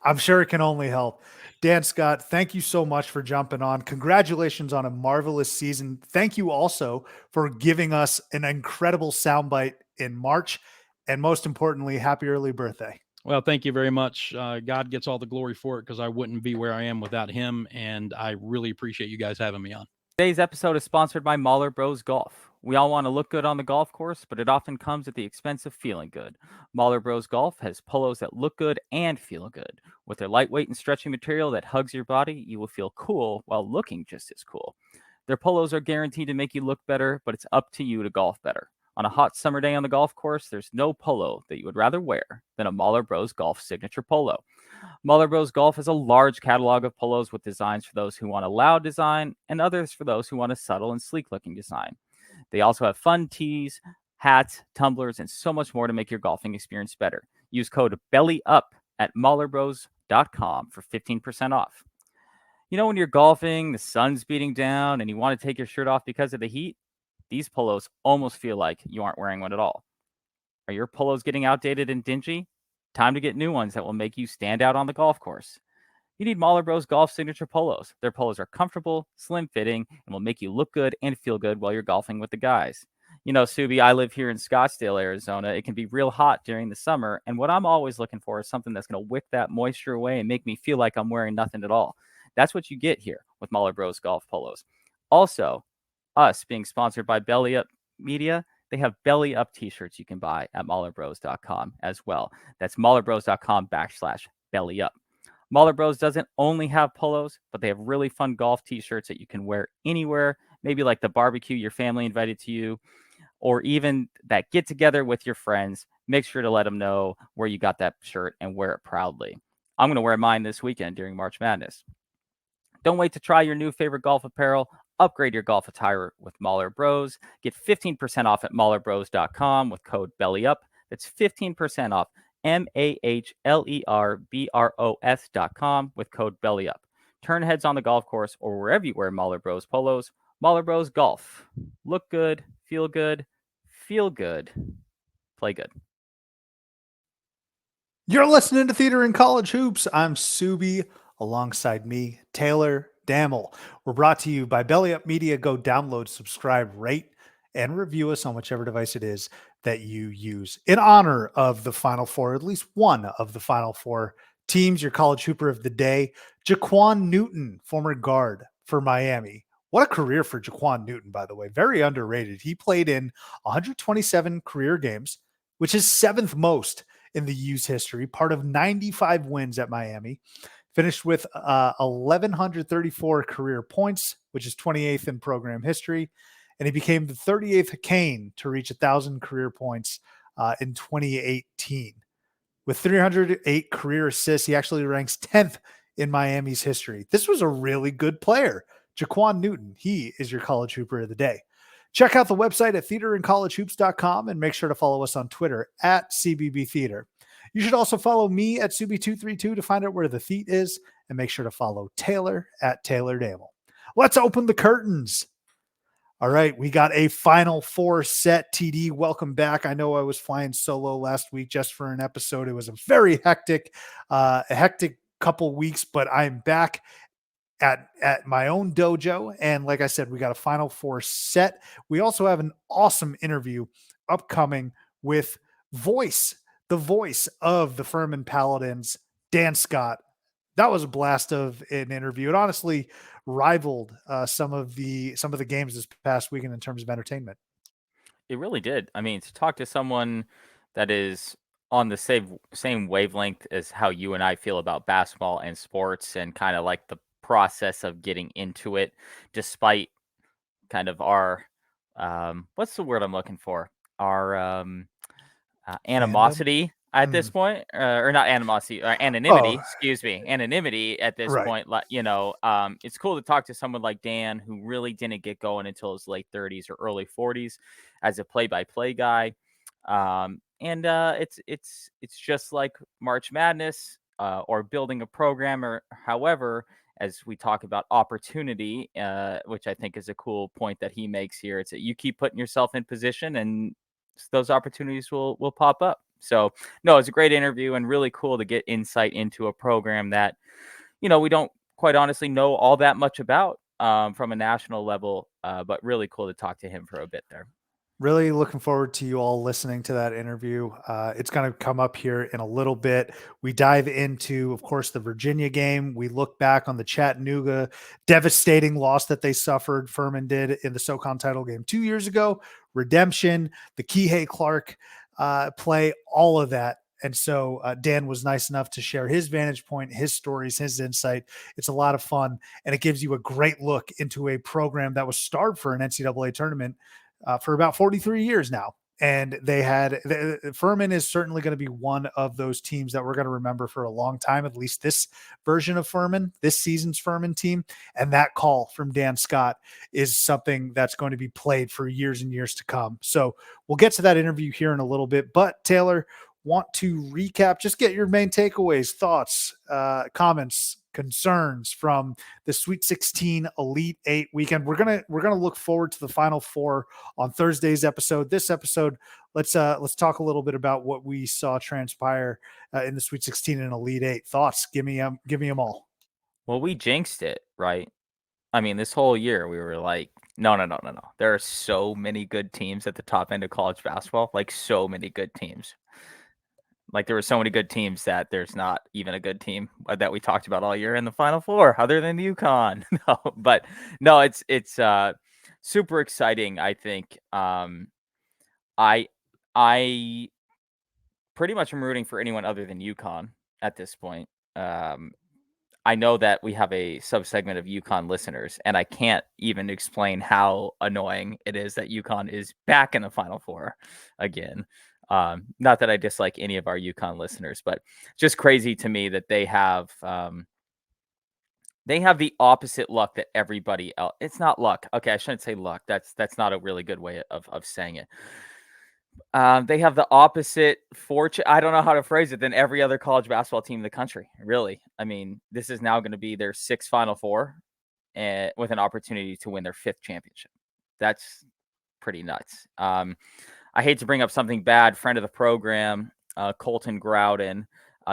S1: I'm sure it can only help. Dan Scott, thank you so much for jumping on. Congratulations on a marvelous season. Thank you also for giving us an incredible soundbite in March. And most importantly, happy early birthday.
S2: Well, thank you very much. God gets all the glory for it, because I wouldn't be where I am without him. And I really appreciate you guys having me on.
S3: Today's episode is sponsored by Mahler Bros Golf. We all want to look good on the golf course, but it often comes at the expense of feeling good. Mahler Bros Golf has polos that look good and feel good. With their lightweight and stretchy material that hugs your body, you will feel cool while looking just as cool. Their polos are guaranteed to make you look better, but it's up to you to golf better. On a hot summer day on the golf course, there's no polo that you would rather wear than a Mahler Bros Golf signature polo. Mahler Bros Golf has a large catalog of polos with designs for those who want a loud design and others for those who want a subtle and sleek-looking design. They also have fun tees, hats, tumblers, and so much more to make your golfing experience better. Use code BELLYUP at MahlerBros.com for 15% off. When you're golfing, the sun's beating down, and you want to take your shirt off because of the heat, these polos almost feel like you aren't wearing one at all. Are your polos getting outdated and dingy? Time to get new ones that will make you stand out on the golf course. You need Mahler Bros Golf signature polos. Their polos are comfortable, slim-fitting, and will make you look good and feel good while you're golfing with the guys. Subi, I live here in Scottsdale, Arizona. It can be real hot during the summer, and what I'm always looking for is something that's going to wick that moisture away and make me feel like I'm wearing nothing at all. That's what you get here with Mahler Bros Golf polos. Also, us being sponsored by Belly Up Media, they have Belly Up t-shirts you can buy at MahlerBros.com as well. That's MahlerBros.com/BellyUp. Mahler Bros doesn't only have polos, but they have really fun golf t-shirts that you can wear anywhere, maybe like the barbecue your family invited to you, or even that get together with your friends. Make sure to let them know where you got that shirt and wear it proudly. I'm going to wear mine this weekend during March Madness. Don't wait to try your new favorite golf apparel. Upgrade your golf attire with Mahler Bros. Get 15% off at MahlerBros.com with code BELLYUP. That's 15% off. MahlerBros.com with code BELLYUP. Turn heads on the golf course or wherever you wear Mahler Bros polos. Mahler Bros Golf. Look good, feel good, play good.
S1: You're listening to Theater in College Hoops. I'm Subi. Alongside me, Taylor Dammel. We're brought to you by Belly Up Media. Go download, subscribe, rate, and review us on whichever device it is that you use. In honor of the Final Four, at least one of the Final Four teams, your college hooper of the day, Jaquan Newton, former guard for Miami. What a career for Jaquan Newton, by the way. Very underrated. He played in 127 career games, which is seventh most in the U's history, part of 95 wins at Miami. Finished with 1,134 career points, which is 28th in program history. And he became the 38th Cane to reach 1,000 career points in 2018. With 308 career assists, he actually ranks 10th in Miami's history. This was a really good player. Jaquan Newton, he is your college hooper of the day. Check out the website at theaterincollegehoops.com and make sure to follow us on Twitter at CBB Theater. You should also follow me at Subi232 to find out where the Theat is, and make sure to follow Taylor at Taylor Dammel. Let's open the curtains. All right, we got a Final Four set. TD, welcome back. I know I was flying solo last week just for an episode. It was a very hectic couple weeks, but I'm back at my own dojo. And like I said, we got a Final Four set. We also have an awesome interview upcoming with the voice of the Furman Paladins, Dan Scott. That was a blast of an interview. It honestly rivaled some of the games this past weekend in terms of entertainment.
S3: It really did. I mean, to talk to someone that is on the same wavelength as how you and I feel about basketball and sports, and kind of like the process of getting into it, despite kind of our what's the word I'm looking for? Our animosity at this point, or not animosity, or anonymity. Excuse me, anonymity at this point. It's cool to talk to someone like Dan, who really didn't get going until his late 30s or early 40s as a play-by-play guy. It's just like March Madness or building a program, or however, as we talk about opportunity, which I think is a cool point that he makes here. It's that you keep putting yourself in position and those opportunities will pop up. So no, it's a great interview and really cool to get insight into a program that, we don't quite honestly know all that much about from a national level, but really cool to talk to him for a bit there.
S1: Really looking forward to you all listening to that interview. It's going to come up here in a little bit. We dive into, of course, the Virginia game. We look back on the Chattanooga devastating loss that they suffered. Furman did in the SoCon title game 2 years ago. Redemption, the Kihei Clark play, all of that And so Dan was nice enough to share his vantage point, his stories, his insight. It's a lot of fun, and it gives you a great look into a program that was starved for an NCAA tournament for about 43 years now. And Furman is certainly going to be one of those teams that we're going to remember for a long time, at least this version of Furman, this season's Furman team. And that call from Dan Scott is something that's going to be played for years and years to come. So we'll get to that interview here in a little bit. But Taylor, want to recap, just get your main takeaways, thoughts, comments, concerns from the Sweet 16 Elite 8 weekend. We're gonna look forward to the Final Four on Thursday's episode. This episode, let's talk a little bit about what we saw transpire in the Sweet 16 and Elite 8. Thoughts? Give me them all.
S3: Well, we jinxed it, right? I mean, this whole year we were like, no. There are so many good teams at the top end of college basketball, like so many good teams. Like there were so many good teams that there's not even a good team that we talked about all year in the Final Four, other than UConn. No, it's super exciting. I think I pretty much am rooting for anyone other than UConn at this point. I know that we have a subsegment of UConn listeners, and I can't even explain how annoying it is that UConn is back in the Final Four again. Not that I dislike any of our UConn listeners, but just crazy to me that they have the opposite luck that everybody else. It's not luck. Okay, I shouldn't say luck. That's not a really good way of saying it. They have the opposite fortune. I don't know how to phrase it than every other college basketball team in the country. Really, I mean, this is now going to be their 6th Final Four, and with an opportunity to win their 5th championship. That's pretty nuts. I hate to bring up something bad. Friend of the program, Colton Groudon,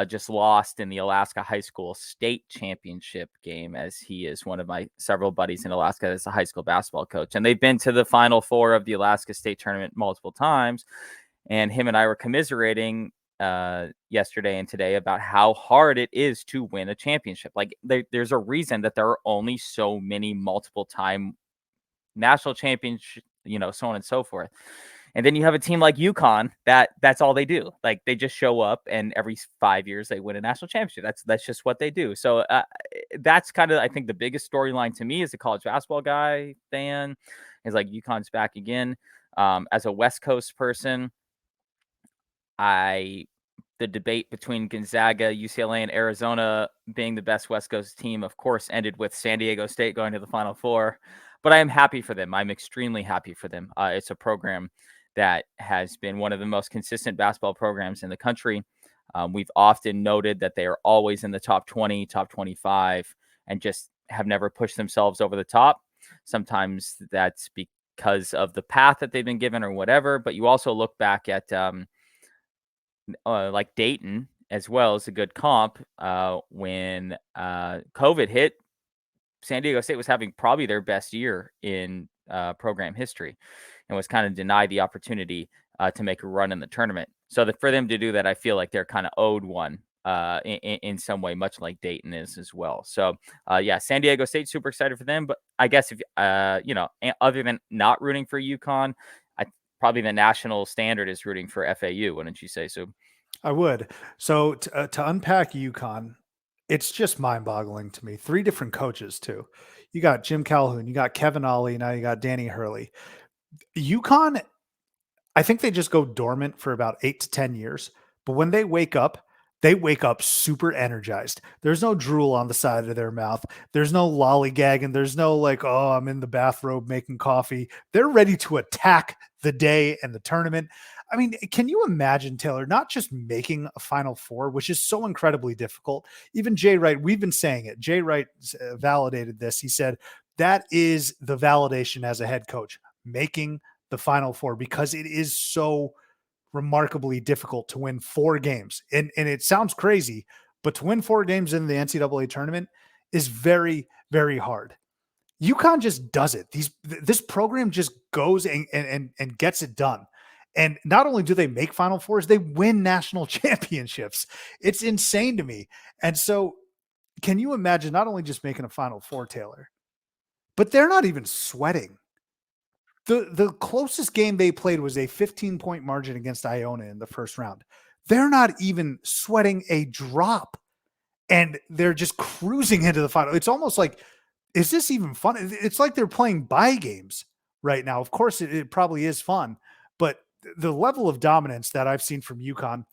S3: just lost in the Alaska High School State Championship game, as he is one of my several buddies in Alaska as a high school basketball coach. And they've been to the Final Four of the Alaska State Tournament multiple times. And him and I were commiserating yesterday and today about how hard it is to win a championship. Like there's a reason that there are only so many multiple time national championships, so on and so forth. And then you have a team like UConn that's all they do. Like they just show up, and every 5 years they win a national championship. That's just what they do. So that's kind of, I think, the biggest storyline to me as a college basketball fan is like UConn's back again. As a West Coast person, the debate between Gonzaga, UCLA, and Arizona being the best West Coast team, of course, ended with San Diego State going to the Final Four. But I am happy for them. I'm extremely happy for them. It's a program that has been one of the most consistent basketball programs in the country. We've often noted that they are always in the top 20, top 25, and just have never pushed themselves over the top. Sometimes that's because of the path that they've been given or whatever. But you also look back at like Dayton as well as a good comp. When COVID hit, San Diego State was having probably their best year in program history, and was kind of denied the opportunity to make a run in the tournament. So for them to do that, I feel like they're kind of owed one in some way, much like Dayton is as well. So yeah, San Diego State, super excited for them. But I guess if other than not rooting for UConn, probably the national standard is rooting for FAU. Wouldn't you say so?
S1: I would. So to unpack UConn, it's just mind-boggling to me. 3 different coaches too. You got Jim Calhoun, you got Kevin Ollie, now you got Danny Hurley. UConn, I think they just go dormant for about 8 to 10 years, but when they wake up super energized. There's no drool on the side of their mouth. There's no lollygagging. There's no like, oh, I'm in the bathrobe making coffee. They're ready to attack the day and the tournament. I mean, can you imagine, Taylor, not just making a Final Four, which is so incredibly difficult? Even Jay Wright, we've been saying it. Jay Wright validated this. He said that is the validation as a head coach, making the Final Four, because it is so remarkably difficult to win 4 games. And it sounds crazy, but to win 4 games in the NCAA tournament is very, very hard. UConn just does it. This program just goes and gets it done. And not only do they make Final Fours, they win national championships. It's insane to me. And so can you imagine not only just making a Final Four, Taylor, but they're not even sweating The closest game they played was a 15-point margin against Iona in the first round. They're not even sweating a drop, and they're just cruising into the final. It's almost like, is this even fun? It's like they're playing buy games right now. Of course, it probably is fun, but the level of dominance that I've seen from UConn,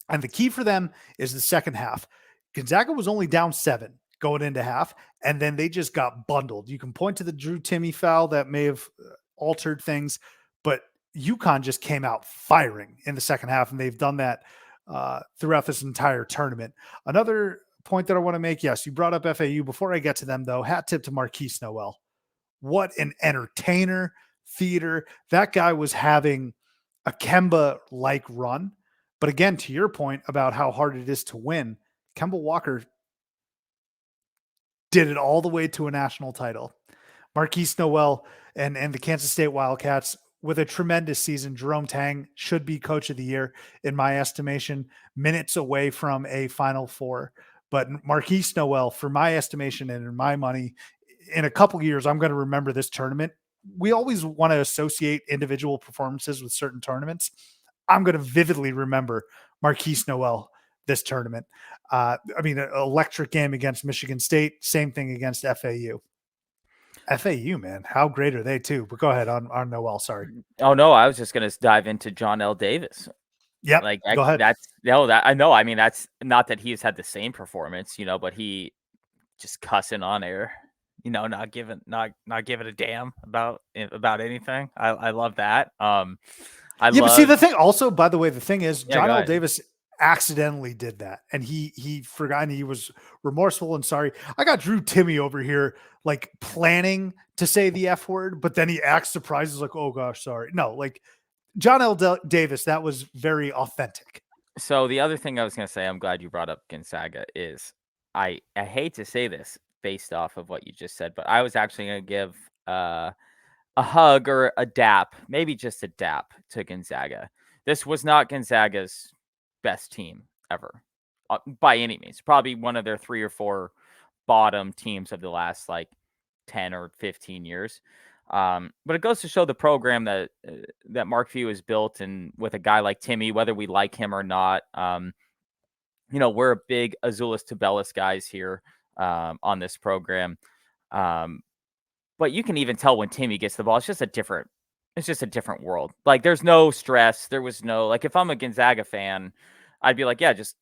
S1: and the key for them is the second half. Gonzaga was only down 7 going into half, and then they just got bundled. You can point to the Drew Timme foul that may have altered things, but UConn just came out firing in the second half, and they've done that throughout this entire tournament. Another point that I want to make, yes, you brought up FAU. Before I get to them, though, hat tip to Marquise Noel. What an entertainer, theater. That guy was having a Kemba-like run. But again, to your point about how hard it is to win, Kemba Walker did it all the way to a national title. Marquise Noel and the Kansas State Wildcats with a tremendous season. Jerome Tang should be coach of the year, in my estimation, minutes away from a Final Four. But Marquise Noel, for my estimation and in my money, in a couple of years, I'm going to remember this tournament. We always want to associate individual performances with certain tournaments. I'm going to vividly remember Marquise Noel this tournament. I mean, an electric game against Michigan State, same thing against FAU. FAU, man, how great are they too? But go ahead on Noel. Sorry.
S3: Oh no, I was just gonna dive into John L. Davis.
S1: Yeah,
S3: Like
S1: go ahead.
S3: that's no, that I know. I mean, that's not that he's had the same performance, but he just cussing on air, not giving a damn about anything. I love that.
S1: But see, the thing also, by the way, the thing is,
S3: Yeah,
S1: John
S3: go
S1: L.
S3: ahead.
S1: Davis accidentally did that, and he forgot, and he was remorseful and sorry. I got Drew Timme over here like planning to say the F word, but then he acts surprised, like, oh gosh, sorry. No, like John L. Davis, that was very authentic.
S3: So the other thing I was gonna say, I'm glad you brought up Gonzaga, is I hate to say this based off of what you just said, but I was actually gonna give a hug or a dap, maybe just a dap to Gonzaga. This was not Gonzaga's best team ever, by any means. Probably one of their 3 or 4 bottom teams of the last 10 or 15 years. But it goes to show the program that Mark Few has built, and with a guy like Timme, whether we like him or not, we're a big Azuolas Tubelis guys here on this program. But you can even tell when Timme gets the ball, it's just a different world. Like, there's no stress. There was no, if I'm a Gonzaga fan, I'd be like, yeah, just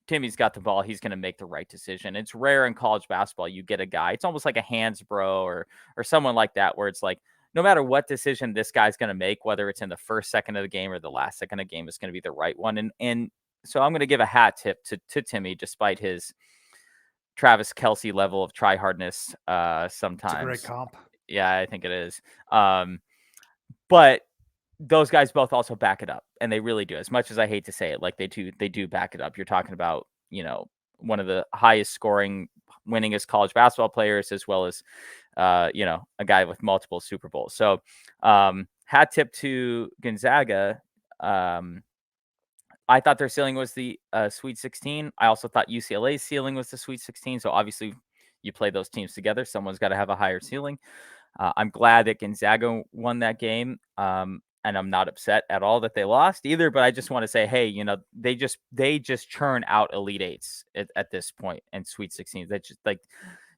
S3: Timmy's got the ball. He's going to make the right decision. It's rare in college basketball. You get a guy, it's almost like a Hansbrough or someone like that, where it's like, no matter what decision this guy's going to make, whether it's in the first second of the game or the last second of the game, it's going to be the right one. And so I'm going to give a hat tip to Timme, despite his Travis Kelce level of try hardness sometimes.
S1: It's a great comp.
S3: Yeah, I think it is. But those guys both also back it up, and they really do. As much as I hate to say it, they do back it up. You're talking about, one of the highest scoring, winningest college basketball players, as well as, a guy with multiple Super Bowls. So hat tip to Gonzaga. I thought their ceiling was the Sweet 16. I also thought UCLA's ceiling was the Sweet 16. So obviously you play those teams together, someone's got to have a higher ceiling. I'm glad that Gonzaga won that game. And I'm not upset at all that they lost either, but I just want to say, hey, they just churn out Elite Eights at this point and Sweet 16s. They just,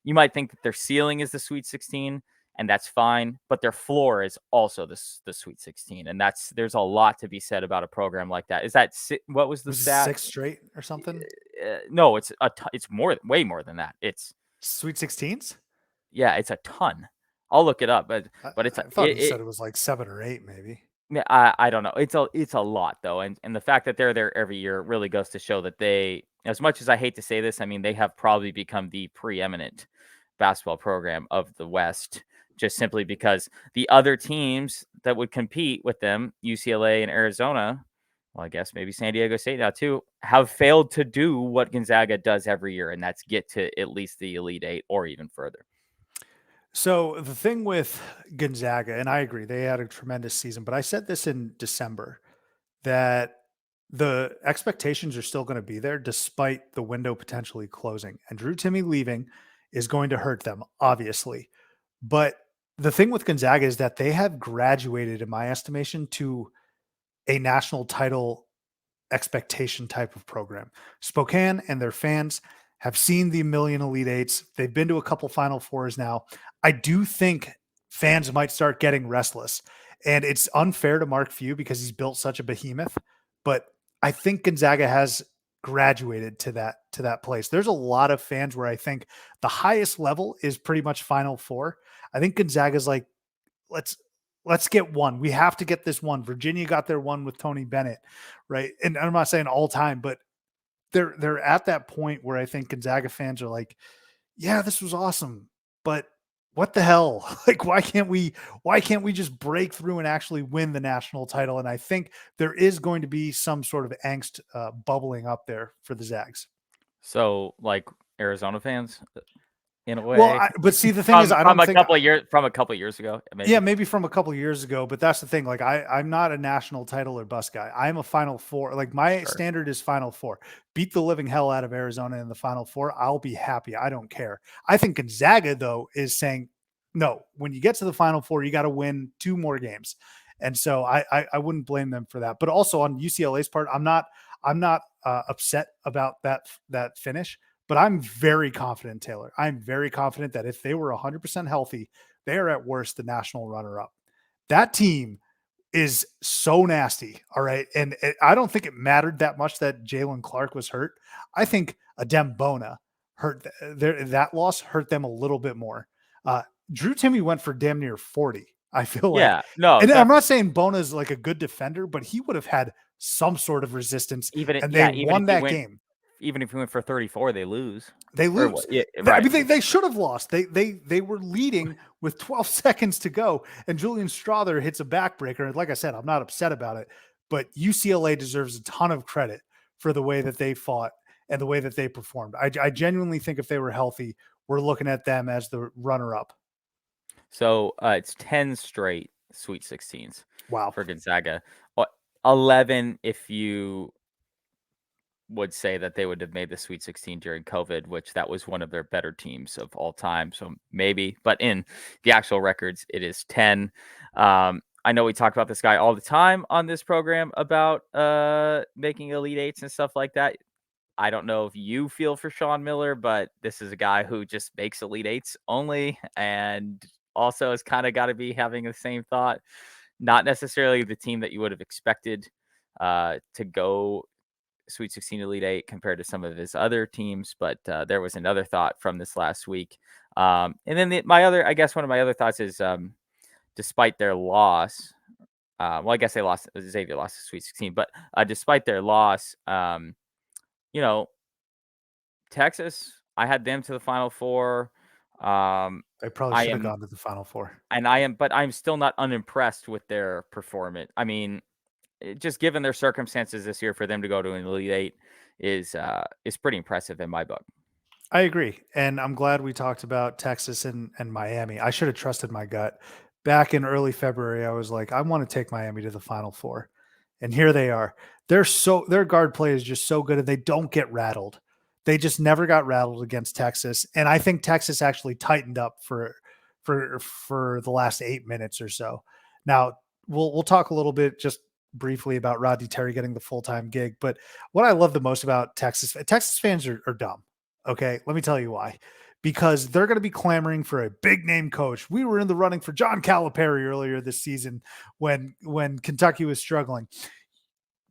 S3: you might think that their ceiling is the Sweet 16, and that's fine, but their floor is also the Sweet 16, and there's a lot to be said about a program like that. Is that what was the stat?
S1: 6 straight or something?
S3: No, it's way more than that. It's
S1: Sweet 16s.
S3: Yeah, it's a ton. I'll look it up, but it's.
S1: I thought you said it was like 7 or 8, maybe.
S3: Yeah, I don't know. It's a lot though, and the fact that they're there every year really goes to show that they, as much as I hate to say this, I mean, they have probably become the preeminent basketball program of the West, just simply because the other teams that would compete with them, UCLA and Arizona, well, I guess maybe San Diego State now too, have failed to do what Gonzaga does every year, and that's get to at least the Elite Eight or even further.
S1: So the thing with Gonzaga, and I agree, they had a tremendous season, but I said this in December, that the expectations are still going to be there despite the window potentially closing. And Drew Timme leaving is going to hurt them, obviously. But the thing with Gonzaga is that they have graduated, in my estimation, to a national title expectation type of program. Spokane and their fans have seen the million Elite Eights. They've been to a couple Final Fours now. I do think fans might start getting restless. And it's unfair to Mark Few because he's built such a behemoth. But I think Gonzaga has graduated to that place. There's a lot of fans where I think the highest level is pretty much Final Four. I think Gonzaga's like, let's get one. We have to get this one. Virginia got their one with Tony Bennett, right? And I'm not saying all time, but they're at that point where I think Gonzaga fans are like, yeah, this was awesome, but what the hell? Like, why can't we just break through and actually win the national title? And I think there is going to be some sort of angst bubbling up there for the Zags.
S3: So, like Arizona fans, in a way.
S1: Well, but see, the thing is, I don't think
S3: from a couple of years ago. Maybe.
S1: Yeah, maybe from a couple of years ago, but that's the thing. Like, I'm not a national title or bust guy. I'm a Final Four. Like, my standard is Final Four. Beat the living hell out of Arizona in the Final Four. I'll be happy. I don't care. I think Gonzaga, though, is saying, no, when you get to the Final Four, you got to win 2 more games. And so I wouldn't blame them for that. But also on UCLA's part, I'm not upset about that finish. But I'm very confident, Taylor. I'm very confident that if they were 100% healthy, they are at worst the national runner-up. That team is so nasty, all right? And I don't think it mattered that much that Jalen Clark was hurt. I think Adem Bona hurt that loss hurt them a little bit more. Drew Timme went for damn near 40, I feel like.
S3: Yeah, no.
S1: And I'm not saying Bona's like a good defender, but he would have had some sort of resistance, and they won that game.
S3: Even if we went for 34, they lose.
S1: They lose.
S3: Yeah, right.
S1: I mean, they should have lost. They were leading with 12 seconds to go, and Julian Strother hits a backbreaker. And like I said, I'm not upset about it, but UCLA deserves a ton of credit for the way that they fought and the way that they performed. I genuinely think if they were healthy, we're looking at them as the runner-up.
S3: So it's 10 straight Sweet 16s.
S1: Wow.
S3: For Gonzaga. 11 if you would say that they would have made the Sweet 16 during COVID, which that was one of their better teams of all time. So maybe, but in the actual records, it is 10. I know we talk about this guy all the time on this program about making Elite Eights and stuff like that. I don't know if you feel for Sean Miller, but this is a guy who just makes Elite Eights only, and also has kind of got to be having the same thought. Not necessarily the team that you would have expected to go Sweet 16 Elite 8 compared to some of his other teams, but there was another thought from this last week. And then one of my other thoughts is despite their loss, I guess they lost, Xavier lost the Sweet 16, but despite their loss, Texas, I had them to the Final Four.
S1: They probably should have gone to the Final Four.
S3: And I'm still not unimpressed with their performance. I mean, just given their circumstances this year, for them to go to an Elite 8 is pretty impressive in my book.
S1: I agree. And I'm glad we talked about Texas and Miami. I should have trusted my gut. Back in early February, I was like, I want to take Miami to the Final Four. And here they are. Their guard play is just so good, and they don't get rattled. They just never got rattled against Texas. And I think Texas actually tightened up for the last 8 minutes or so. Now, we'll talk a little bit just briefly about Rodney Terry getting the full-time gig. But what I love the most about Texas fans are dumb. Okay. Let me tell you why. Because they're going to be clamoring for a big name coach. We were in the running for John Calipari earlier this season when Kentucky was struggling.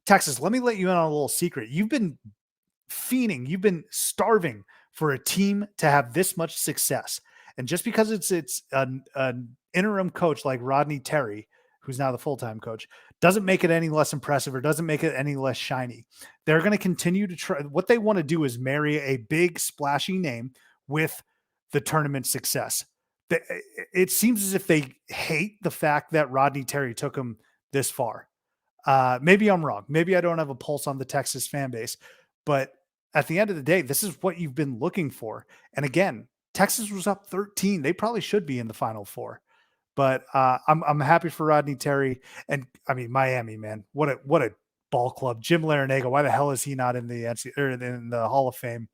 S1: Texas, let me let you in on a little secret. You've been fiending. You've been starving for a team to have this much success. And just because it's an interim coach like Rodney Terry, who's now the full-time coach, doesn't make it any less impressive or doesn't make it any less shiny. They're going to continue to try. What they want to do is marry a big splashy name with the tournament success. It seems as if they hate the fact that Rodney Terry took them this far. Maybe I'm wrong. Maybe I don't have a pulse on the Texas fan base, but at the end of the day, this is what you've been looking for. And again, Texas was up 13. They probably should be in the Final Four. But I'm happy for Rodney Terry, and I mean Miami, man. What a ball club. Jim Larinaga. Why the hell is he not in the Hall of Fame?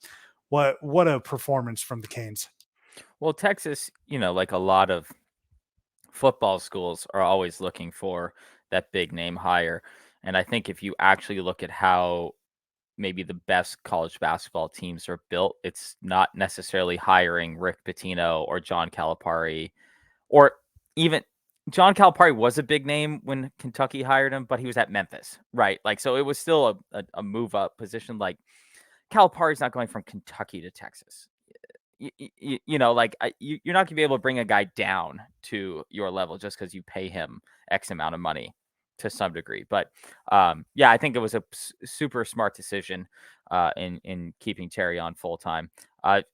S1: What a performance from the Canes.
S3: Well, Texas, like a lot of football schools are always looking for that big name hire. And I think if you actually look at how maybe the best college basketball teams are built, it's not necessarily hiring Rick Pitino or John Calipari, or even John Calipari was a big name when Kentucky hired him, but he was at Memphis, right? Like, so it was still a move up position. Like, Calipari's not going from Kentucky to Texas. You're not gonna be able to bring a guy down to your level just because you pay him X amount of money to some degree. But yeah, I think it was a super smart decision in keeping Terry on full time.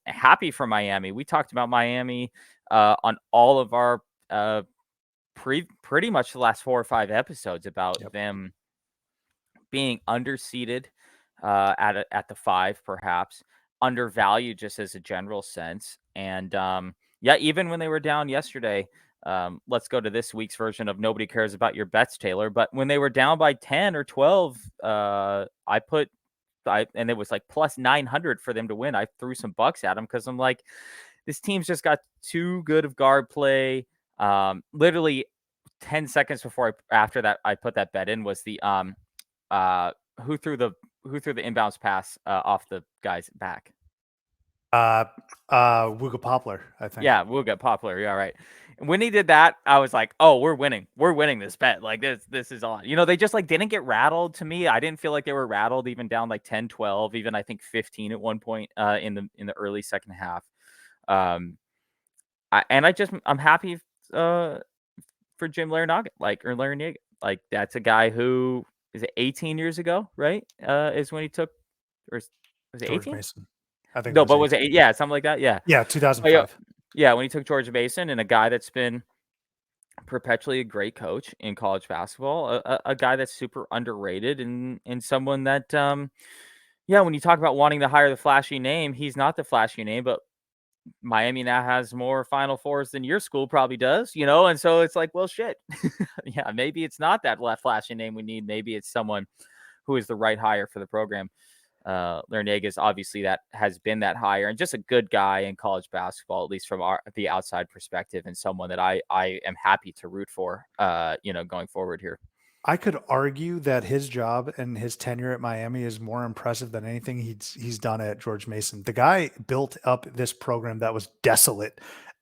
S3: Happy for Miami. We talked about Miami on all of our pretty much the last 4 or 5 episodes about them being underseated at the 5, perhaps undervalued just as a general sense. And yeah, even when they were down yesterday, let's go to this week's version of nobody cares about your bets, Taylor. But when they were down by 10 or 12, and it was like plus 900 for them to win. I threw some bucks at them because I'm like, this team's just got too good of guard play. Literally 10 seconds after that, I put that bet in was the who threw the inbounds pass off the guy's back.
S1: Wooga Poplar, I think.
S3: Yeah, Wooga Poplar. Yeah, right. When he did that, I was like, "Oh, we're winning. We're winning this bet. Like this is on." You know, they just like didn't get rattled. To me, I didn't feel like they were rattled even down like 10, 12, even I think 15 at one point in the early second half. I'm happy for Jim Larinaga, Larinaga. Like, that's a guy who is it 18 years ago, right? Is when he took, or was it
S1: George
S3: 18?
S1: Mason. I think.
S3: No, but was it? Yeah, something like that. Yeah.
S1: Yeah, 2005.
S3: Yeah, when he took George Mason, and a guy that's been perpetually a great coach in college basketball, a guy that's super underrated, and someone that, yeah, when you talk about wanting to hire the flashy name, he's not the flashy name, but Miami now has more Final Fours than your school probably does, you know? And so it's like, well, shit. Yeah, maybe it's not that flashy name we need. Maybe it's someone who is the right hire for the program. Larinaga is obviously that has been that hire, and just a good guy in college basketball, at least from the outside perspective, and someone that I am happy to root for, going forward here.
S1: I could argue that his job and his tenure at Miami is more impressive than anything he's done at George Mason. The guy built up this program that was desolate.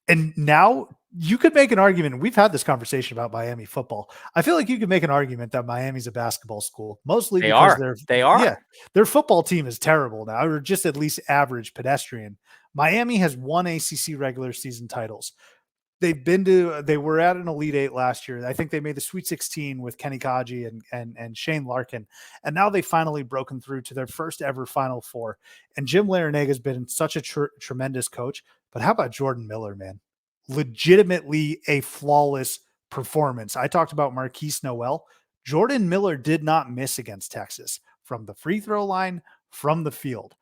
S1: And now you could make an argument. We've had this conversation about Miami football. I feel like you could make an argument that Miami's a basketball school, mostly because their football team is terrible now, or just at least average pedestrian. Miami has won ACC regular season titles. They were at an Elite Eight last year. I think they made the Sweet 16 with Kenny Kaji and Shane Larkin. And now they've finally broken through to their first ever Final Four. And Jim Larinaga has been such a tremendous coach. But how about Jordan Miller, man? Legitimately a flawless performance. I talked about Marquise Noel. Jordan Miller did not miss against Texas from the free throw line, from the field.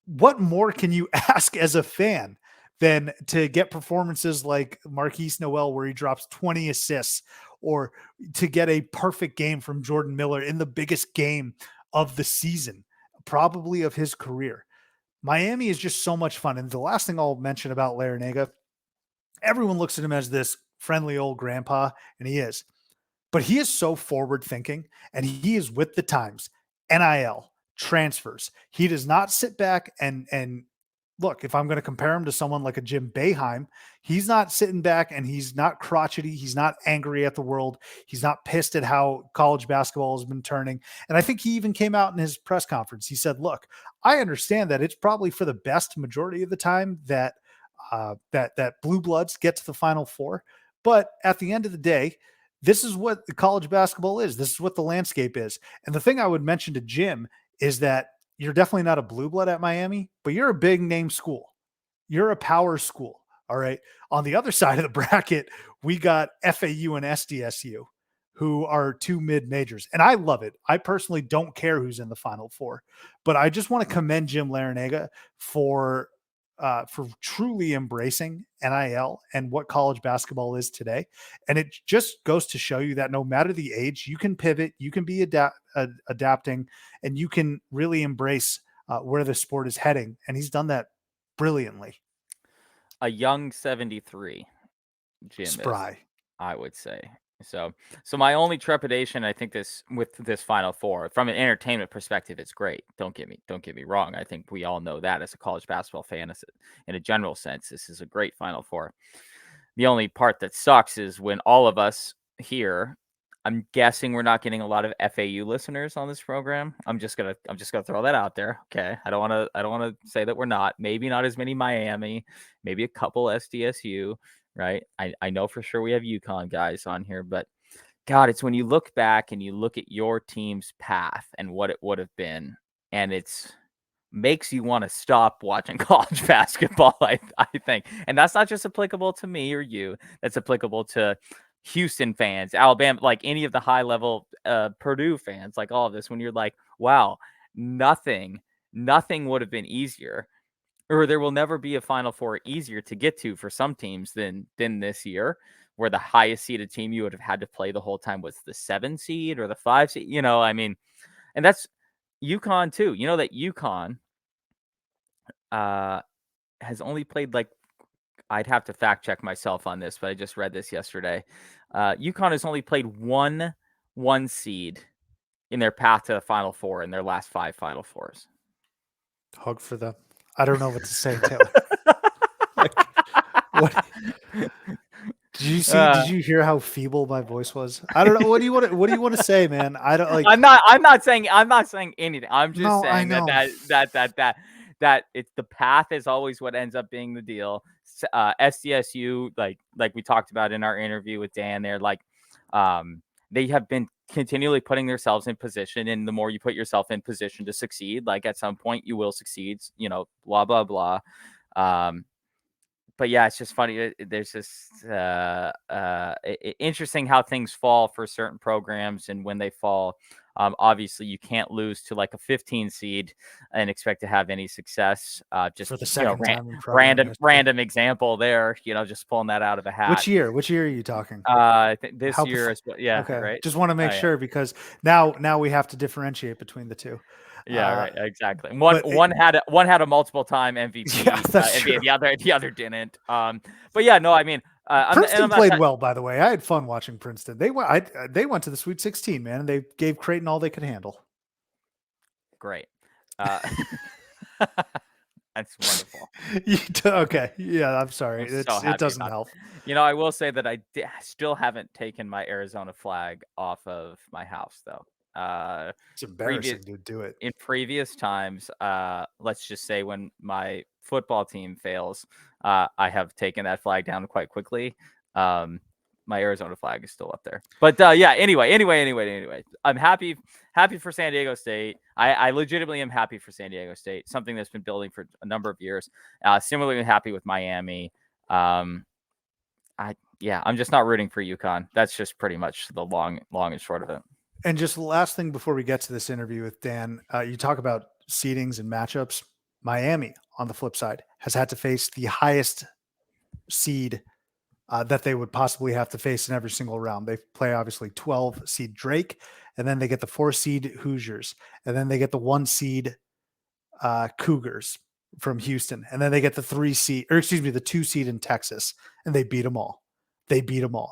S1: What more can you ask as a fan than to get performances like Marquise Noel, where he drops 20 assists, or to get a perfect game from Jordan Miller in the biggest game of the season, probably of his career? Miami is just so much fun. And the last thing I'll mention about Larinaga, everyone looks at him as this friendly old grandpa, and he is. But he is so forward thinking, and he is with the times. NIL, transfers. He does not sit back and look, if I'm going to compare him to someone like a Jim Boeheim, he's not sitting back and he's not crotchety. He's not angry at the world. He's not pissed at how college basketball has been turning. And I think he even came out in his press conference. He said, look, I understand that it's probably for the best majority of the time that that blue bloods get to the Final Four. But at the end of the day, this is what the college basketball is. This is what the landscape is. And the thing I would mention to Jim is that you're definitely not a blue blood at Miami, but you're a big name school. You're a power school. All right. On the other side of the bracket, we got FAU and SDSU, who are two mid majors. And I love it. I personally don't care who's in the Final Four, but I just want to commend Jim Larinaga for truly embracing NIL and what college basketball is today. And it just goes to show you that no matter the age, you can pivot, you can be adapting, and you can really embrace where the sport is heading. And he's done that brilliantly.
S3: A young 73, Jim.
S1: Spry.
S3: I would say. So my only trepidation, I think, with this Final Four, from an entertainment perspective, it's great. Don't get me wrong. I think we all know that as a college basketball fan, in a general sense, this is a great Final Four. The only part that sucks is when all of us here, I'm guessing we're not getting a lot of FAU listeners on this program. I'm just gonna throw that out there. Okay. I don't wanna say that we're not. Maybe not as many Miami, maybe a couple SDSU, right? I know for sure we have UConn guys on here, but God, it's when you look back and you look at your team's path and what it would have been, and it's makes you want to stop watching college basketball, I think. And that's not just applicable to me or you. That's applicable to Houston fans, Alabama, like any of the high level Purdue fans, like all of this, when you're like, wow, nothing would have been easier, or there will never be a Final Four easier to get to for some teams than this year, where the highest seeded team you would have had to play the whole time was the 7 seed or the 5 seed, I mean, and that's UConn too. You know that UConn has only played, like, I'd have to fact check myself on this, but I just read this yesterday. UConn has only played one seed in their path to the Final Four in their last 5 Final Fours.
S1: Hug for them. I don't know what to say, Taylor. Like, what? Did you see? Did you hear how feeble my voice was? I don't know. What do you want to say, man? I don't like.
S3: I'm not saying anything. I'm just
S1: No, I
S3: saying
S1: know.
S3: that it's the path is always what ends up being the deal. SDSU, like we talked about in our interview with Dan, there, like, they have been continually putting themselves in position, and the more you put yourself in position to succeed, like, at some point you will succeed. Blah blah blah. But yeah, it's just funny. There's just interesting how things fall for certain programs, and when they fall, obviously you can't lose to like a 15 seed and expect to have any success. Just
S1: for the second time in program history.
S3: random example there. Just pulling that out of a hat.
S1: Which year? Which year are you talking?
S3: I think this
S1: How
S3: year is yeah.
S1: Okay.
S3: Right.
S1: Just want to make sure, because now we have to differentiate between the two.
S3: Yeah, right, exactly. One had a multiple time MVP.
S1: Yeah, that's true.
S3: The other didn't. But yeah, no, I mean,
S1: Princeton played well, by the way. I had fun watching Princeton. They went to the Sweet 16, man, and they gave Creighton all they could handle.
S3: Great. That's wonderful.
S1: Okay, yeah, I'm sorry. It doesn't help.
S3: I will say that I still haven't taken my Arizona flag off of my house, though.
S1: It's embarrassing to do it.
S3: In previous times, let's just say when my football team fails, I have taken that flag down quite quickly. My Arizona flag is still up there. But yeah, anyway, I'm happy for San Diego State. I legitimately am happy for San Diego State, something that's been building for a number of years. Similarly happy with Miami. I'm just not rooting for UConn. That's just pretty much the long and short of it.
S1: And just the last thing before we get to this interview with Dan, you talk about seedings and matchups. Miami, on the flip side, has had to face the highest seed that they would possibly have to face in every single round. They play, obviously, 12 seed Drake, and then they get the 4 seed Hoosiers, and then they get the 1 seed Cougars from Houston, and then they get the 2 seed in Texas, and they beat them all.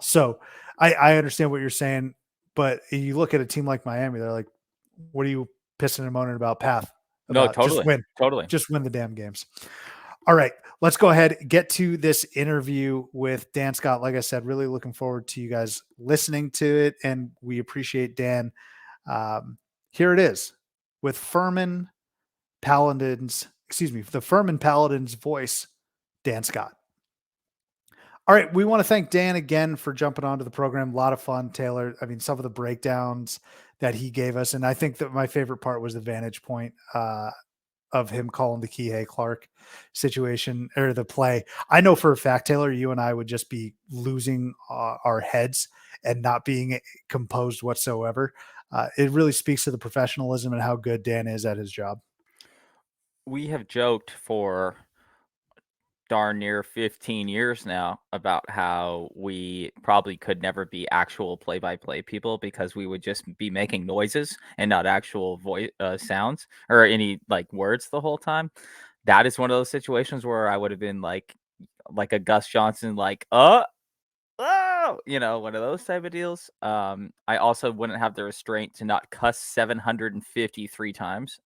S1: So I understand what you're saying. But you look at a team like Miami, they're like, what are you pissing and moaning about path?
S3: No, totally.
S1: Just win the damn games. All right, let's go ahead and get to this interview with Dan Scott. Like I said, really looking forward to you guys listening to it, and we appreciate Dan. Here it is with Furman Paladins, the Furman Paladins voice, Dan Scott. All right, we want to thank Dan again for jumping onto the program. A lot of fun, Taylor. I mean, some of the breakdowns that he gave us, and I think that my favorite part was the vantage point of him calling the Kihei Clark situation or the play. I know for a fact, Taylor, you and I would just be losing our heads and not being composed whatsoever. It really speaks to the professionalism and how good Dan is at his job.
S3: We have joked for darn near 15 years now about how we probably could never be actual play-by-play people because we would just be making noises and not actual voice sounds or any like words the whole time. That is one of those situations where I would have been like a Gus Johnson, like, go, one of those type of deals. I also wouldn't have the restraint to not cuss 753 times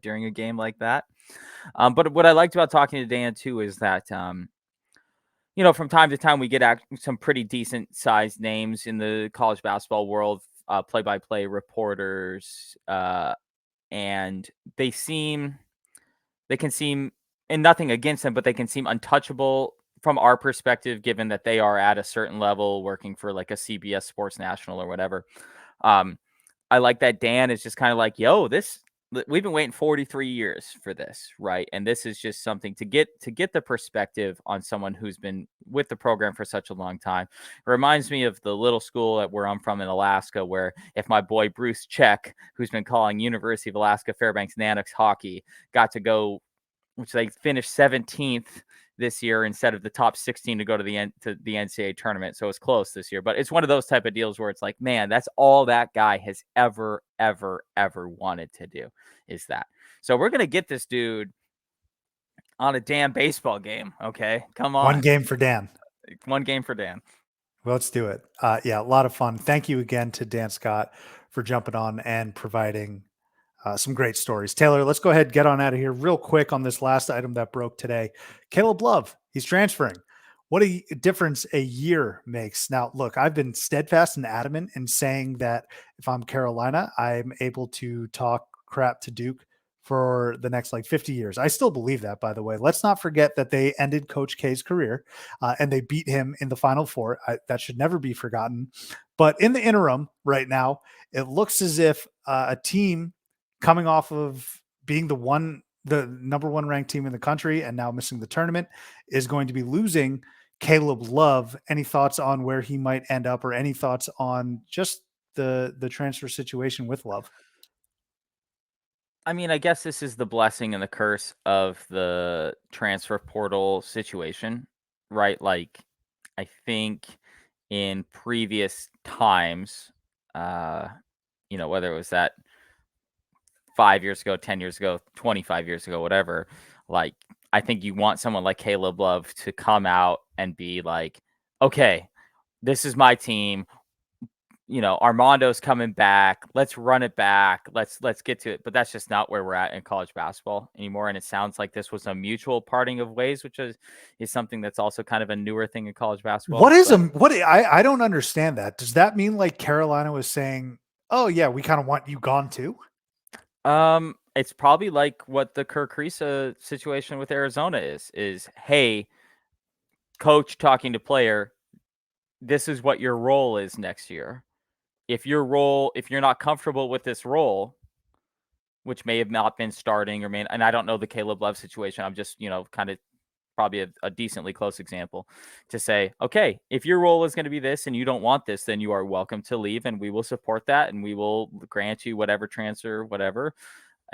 S3: during a game like that. But what I liked about talking to Dan too is that from time to time we get some pretty decent sized names in the college basketball world, play-by-play reporters, and they can seem, and nothing against them, but they can seem untouchable from our perspective, given that they are at a certain level working for like a CBS Sports National or whatever. I like that Dan is just kind of like, yo, we've been waiting 43 years for this, right? And this is just something to get the perspective on someone who's been with the program for such a long time. It reminds me of the little school where I'm from in Alaska, where if my boy Bruce Check, who's been calling University of Alaska Fairbanks Nanox hockey, got to go, which they finished 17th this year instead of the top 16 to go to the NCAA tournament. So it's close this year, but it's one of those type of deals where it's like, man, that's all that guy has ever wanted to do is that. So we're going to get this dude on a damn baseball game. Okay. Come on.
S1: One game for Dan.
S3: One game for Dan.
S1: Well, let's do it. Yeah, a lot of fun. Thank you again to Dan Scott for jumping on and providing some great stories. Taylor, let's go ahead and get on out of here real quick on this last item that broke today. Caleb Love, he's transferring. What a difference a year makes. Now, look, I've been steadfast and adamant in saying that if I'm Carolina, I'm able to talk crap to Duke for the next 50 years. I still believe that, by the way. Let's not forget that they ended Coach K's career and they beat him in the Final Four. That should never be forgotten. But in the interim right now, it looks as if a team coming off of being the number one ranked team in the country and now missing the tournament is going to be losing Caleb Love. Any thoughts on where he might end up, or any thoughts on just the transfer situation with Love?
S3: I mean, I guess this is the blessing and the curse of the transfer portal situation, right? Like, I think in previous times, whether it was that 5 years ago, 10 years ago, 25 years ago, whatever, like, I think you want someone like Caleb Love to come out and be like, okay, this is my team. Armando's coming back. Let's run it back. Let's get to it. But that's just not where we're at in college basketball anymore. And it sounds like this was a mutual parting of ways, which is something that's also kind of a newer thing in college basketball.
S1: I don't understand that. Does that mean like Carolina was saying, oh yeah, we kind of want you gone too?
S3: It's probably like what the Kerr Kriisa situation with Arizona is, hey, coach talking to player, this is what your role is next year. If you're not comfortable with this role, which may have not been starting and I don't know the Caleb Love situation. I'm just, kind of probably a decently close example to say, okay, if your role is going to be this and you don't want this, then you are welcome to leave and we will support that and we will grant you whatever transfer, whatever.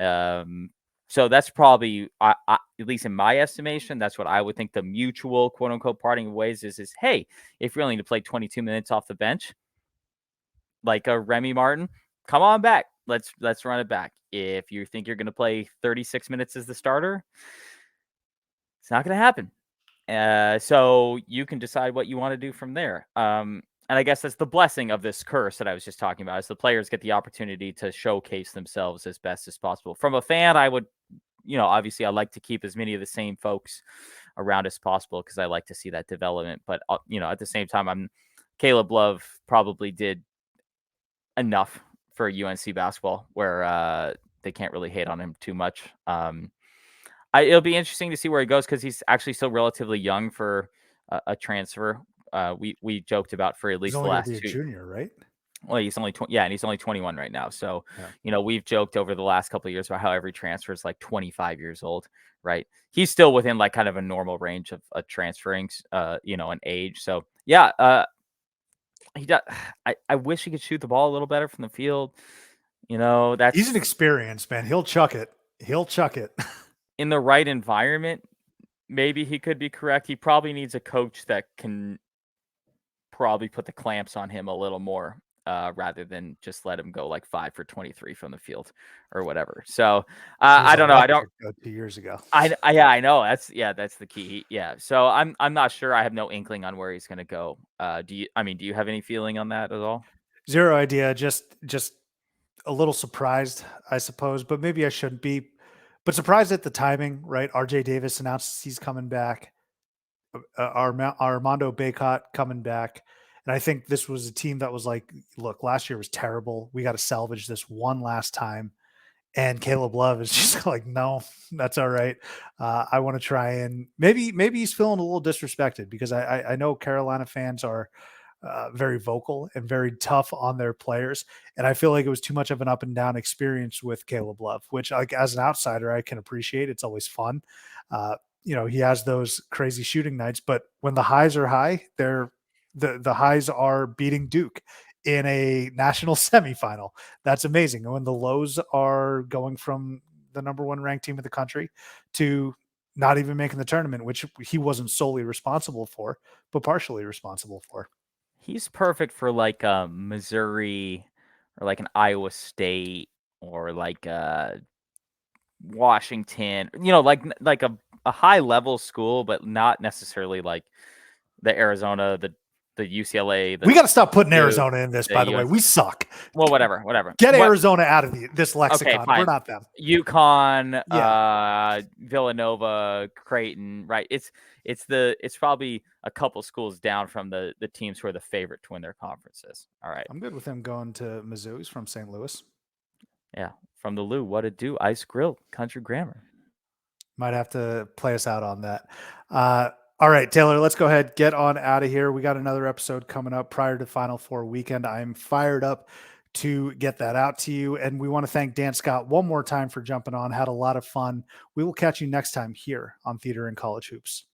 S3: So that's probably, at least in my estimation, that's what I would think the mutual quote unquote parting of ways is, hey, if you're willing to play 22 minutes off the bench, like a Remy Martin, come on back. Let's run it back. If you think you're going to play 36 minutes as the starter, it's not going to happen. So you can decide what you want to do from there. And I guess that's the blessing of this curse that I was just talking about, is the players get the opportunity to showcase themselves as best as possible. From a fan, I would, obviously I like to keep as many of the same folks around as possible because I like to see that development. But, at the same time, Caleb Love probably did enough for UNC basketball where they can't really hate on him too much. It'll be interesting to see where he goes because he's actually still relatively young for a transfer. We joked about for at least
S1: He's
S3: the
S1: only
S3: last
S1: gonna be a
S3: two.
S1: junior, right?
S3: Well, he's only 20, and he's only 21 right now. So, we've joked over the last couple of years about how every transfer is like 25 years old, right? He's still within like kind of a normal range of transferring, an age. So, yeah, he does. I wish he could shoot the ball a little better from the field.
S1: He's an experienced man. He'll chuck it.
S3: In the right environment, maybe he could be correct. He probably needs a coach that can probably put the clamps on him a little more. rather than just let him go like 5 for 23 from the field or whatever. So
S1: It was
S3: I
S1: a
S3: don't know. I don't.
S1: record, 2 years ago.
S3: Yeah, I know. That's the key. Yeah. So I'm not sure. I have no inkling on where he's going to go. Do you have any feeling on that at all?
S1: Zero idea. Just a little surprised, I suppose, but maybe I shouldn't be. But surprised at the timing, right? RJ Davis announced he's coming back. Armando Bacot coming back. And I think this was a team that was like, look, last year was terrible. We got to salvage this one last time. And Caleb Love is just like, no, that's all right. I want to try and maybe he's feeling a little disrespected because I know Carolina fans are very vocal and very tough on their players. And I feel like it was too much of an up and down experience with Caleb Love, which like as an outsider, I can appreciate. It's always fun. He has those crazy shooting nights, but when the highs are high, the highs are beating Duke in a national semifinal. That's amazing. And when the lows are going from the number one ranked team in the country to not even making the tournament, which he wasn't solely responsible for, but partially responsible for.
S3: He's perfect for like Missouri or like an Iowa State or like Washington, like a high level school, but not necessarily like the Arizona, the UCLA.
S1: We got to stop putting
S3: Duke,
S1: Arizona in this, by the way. We suck.
S3: Well, whatever.
S1: Get Arizona out of this lexicon.
S3: Okay, fine.
S1: We're not them.
S3: UConn, Villanova, Creighton, right? It's probably a couple schools down from the teams who are the favorite to win their conferences. All right.
S1: I'm good with him going to Mizzou. He's from St. Louis.
S3: Yeah. From the Lou, what it do? Ice Grill, Country Grammar.
S1: Might have to play us out on that. All right, Taylor, let's go ahead, get on out of here. We got another episode coming up prior to Final Four weekend. I'm fired up to get that out to you. And we want to thank Dan Scott one more time for jumping on. Had a lot of fun. We will catch you next time here on Theater and College Hoops.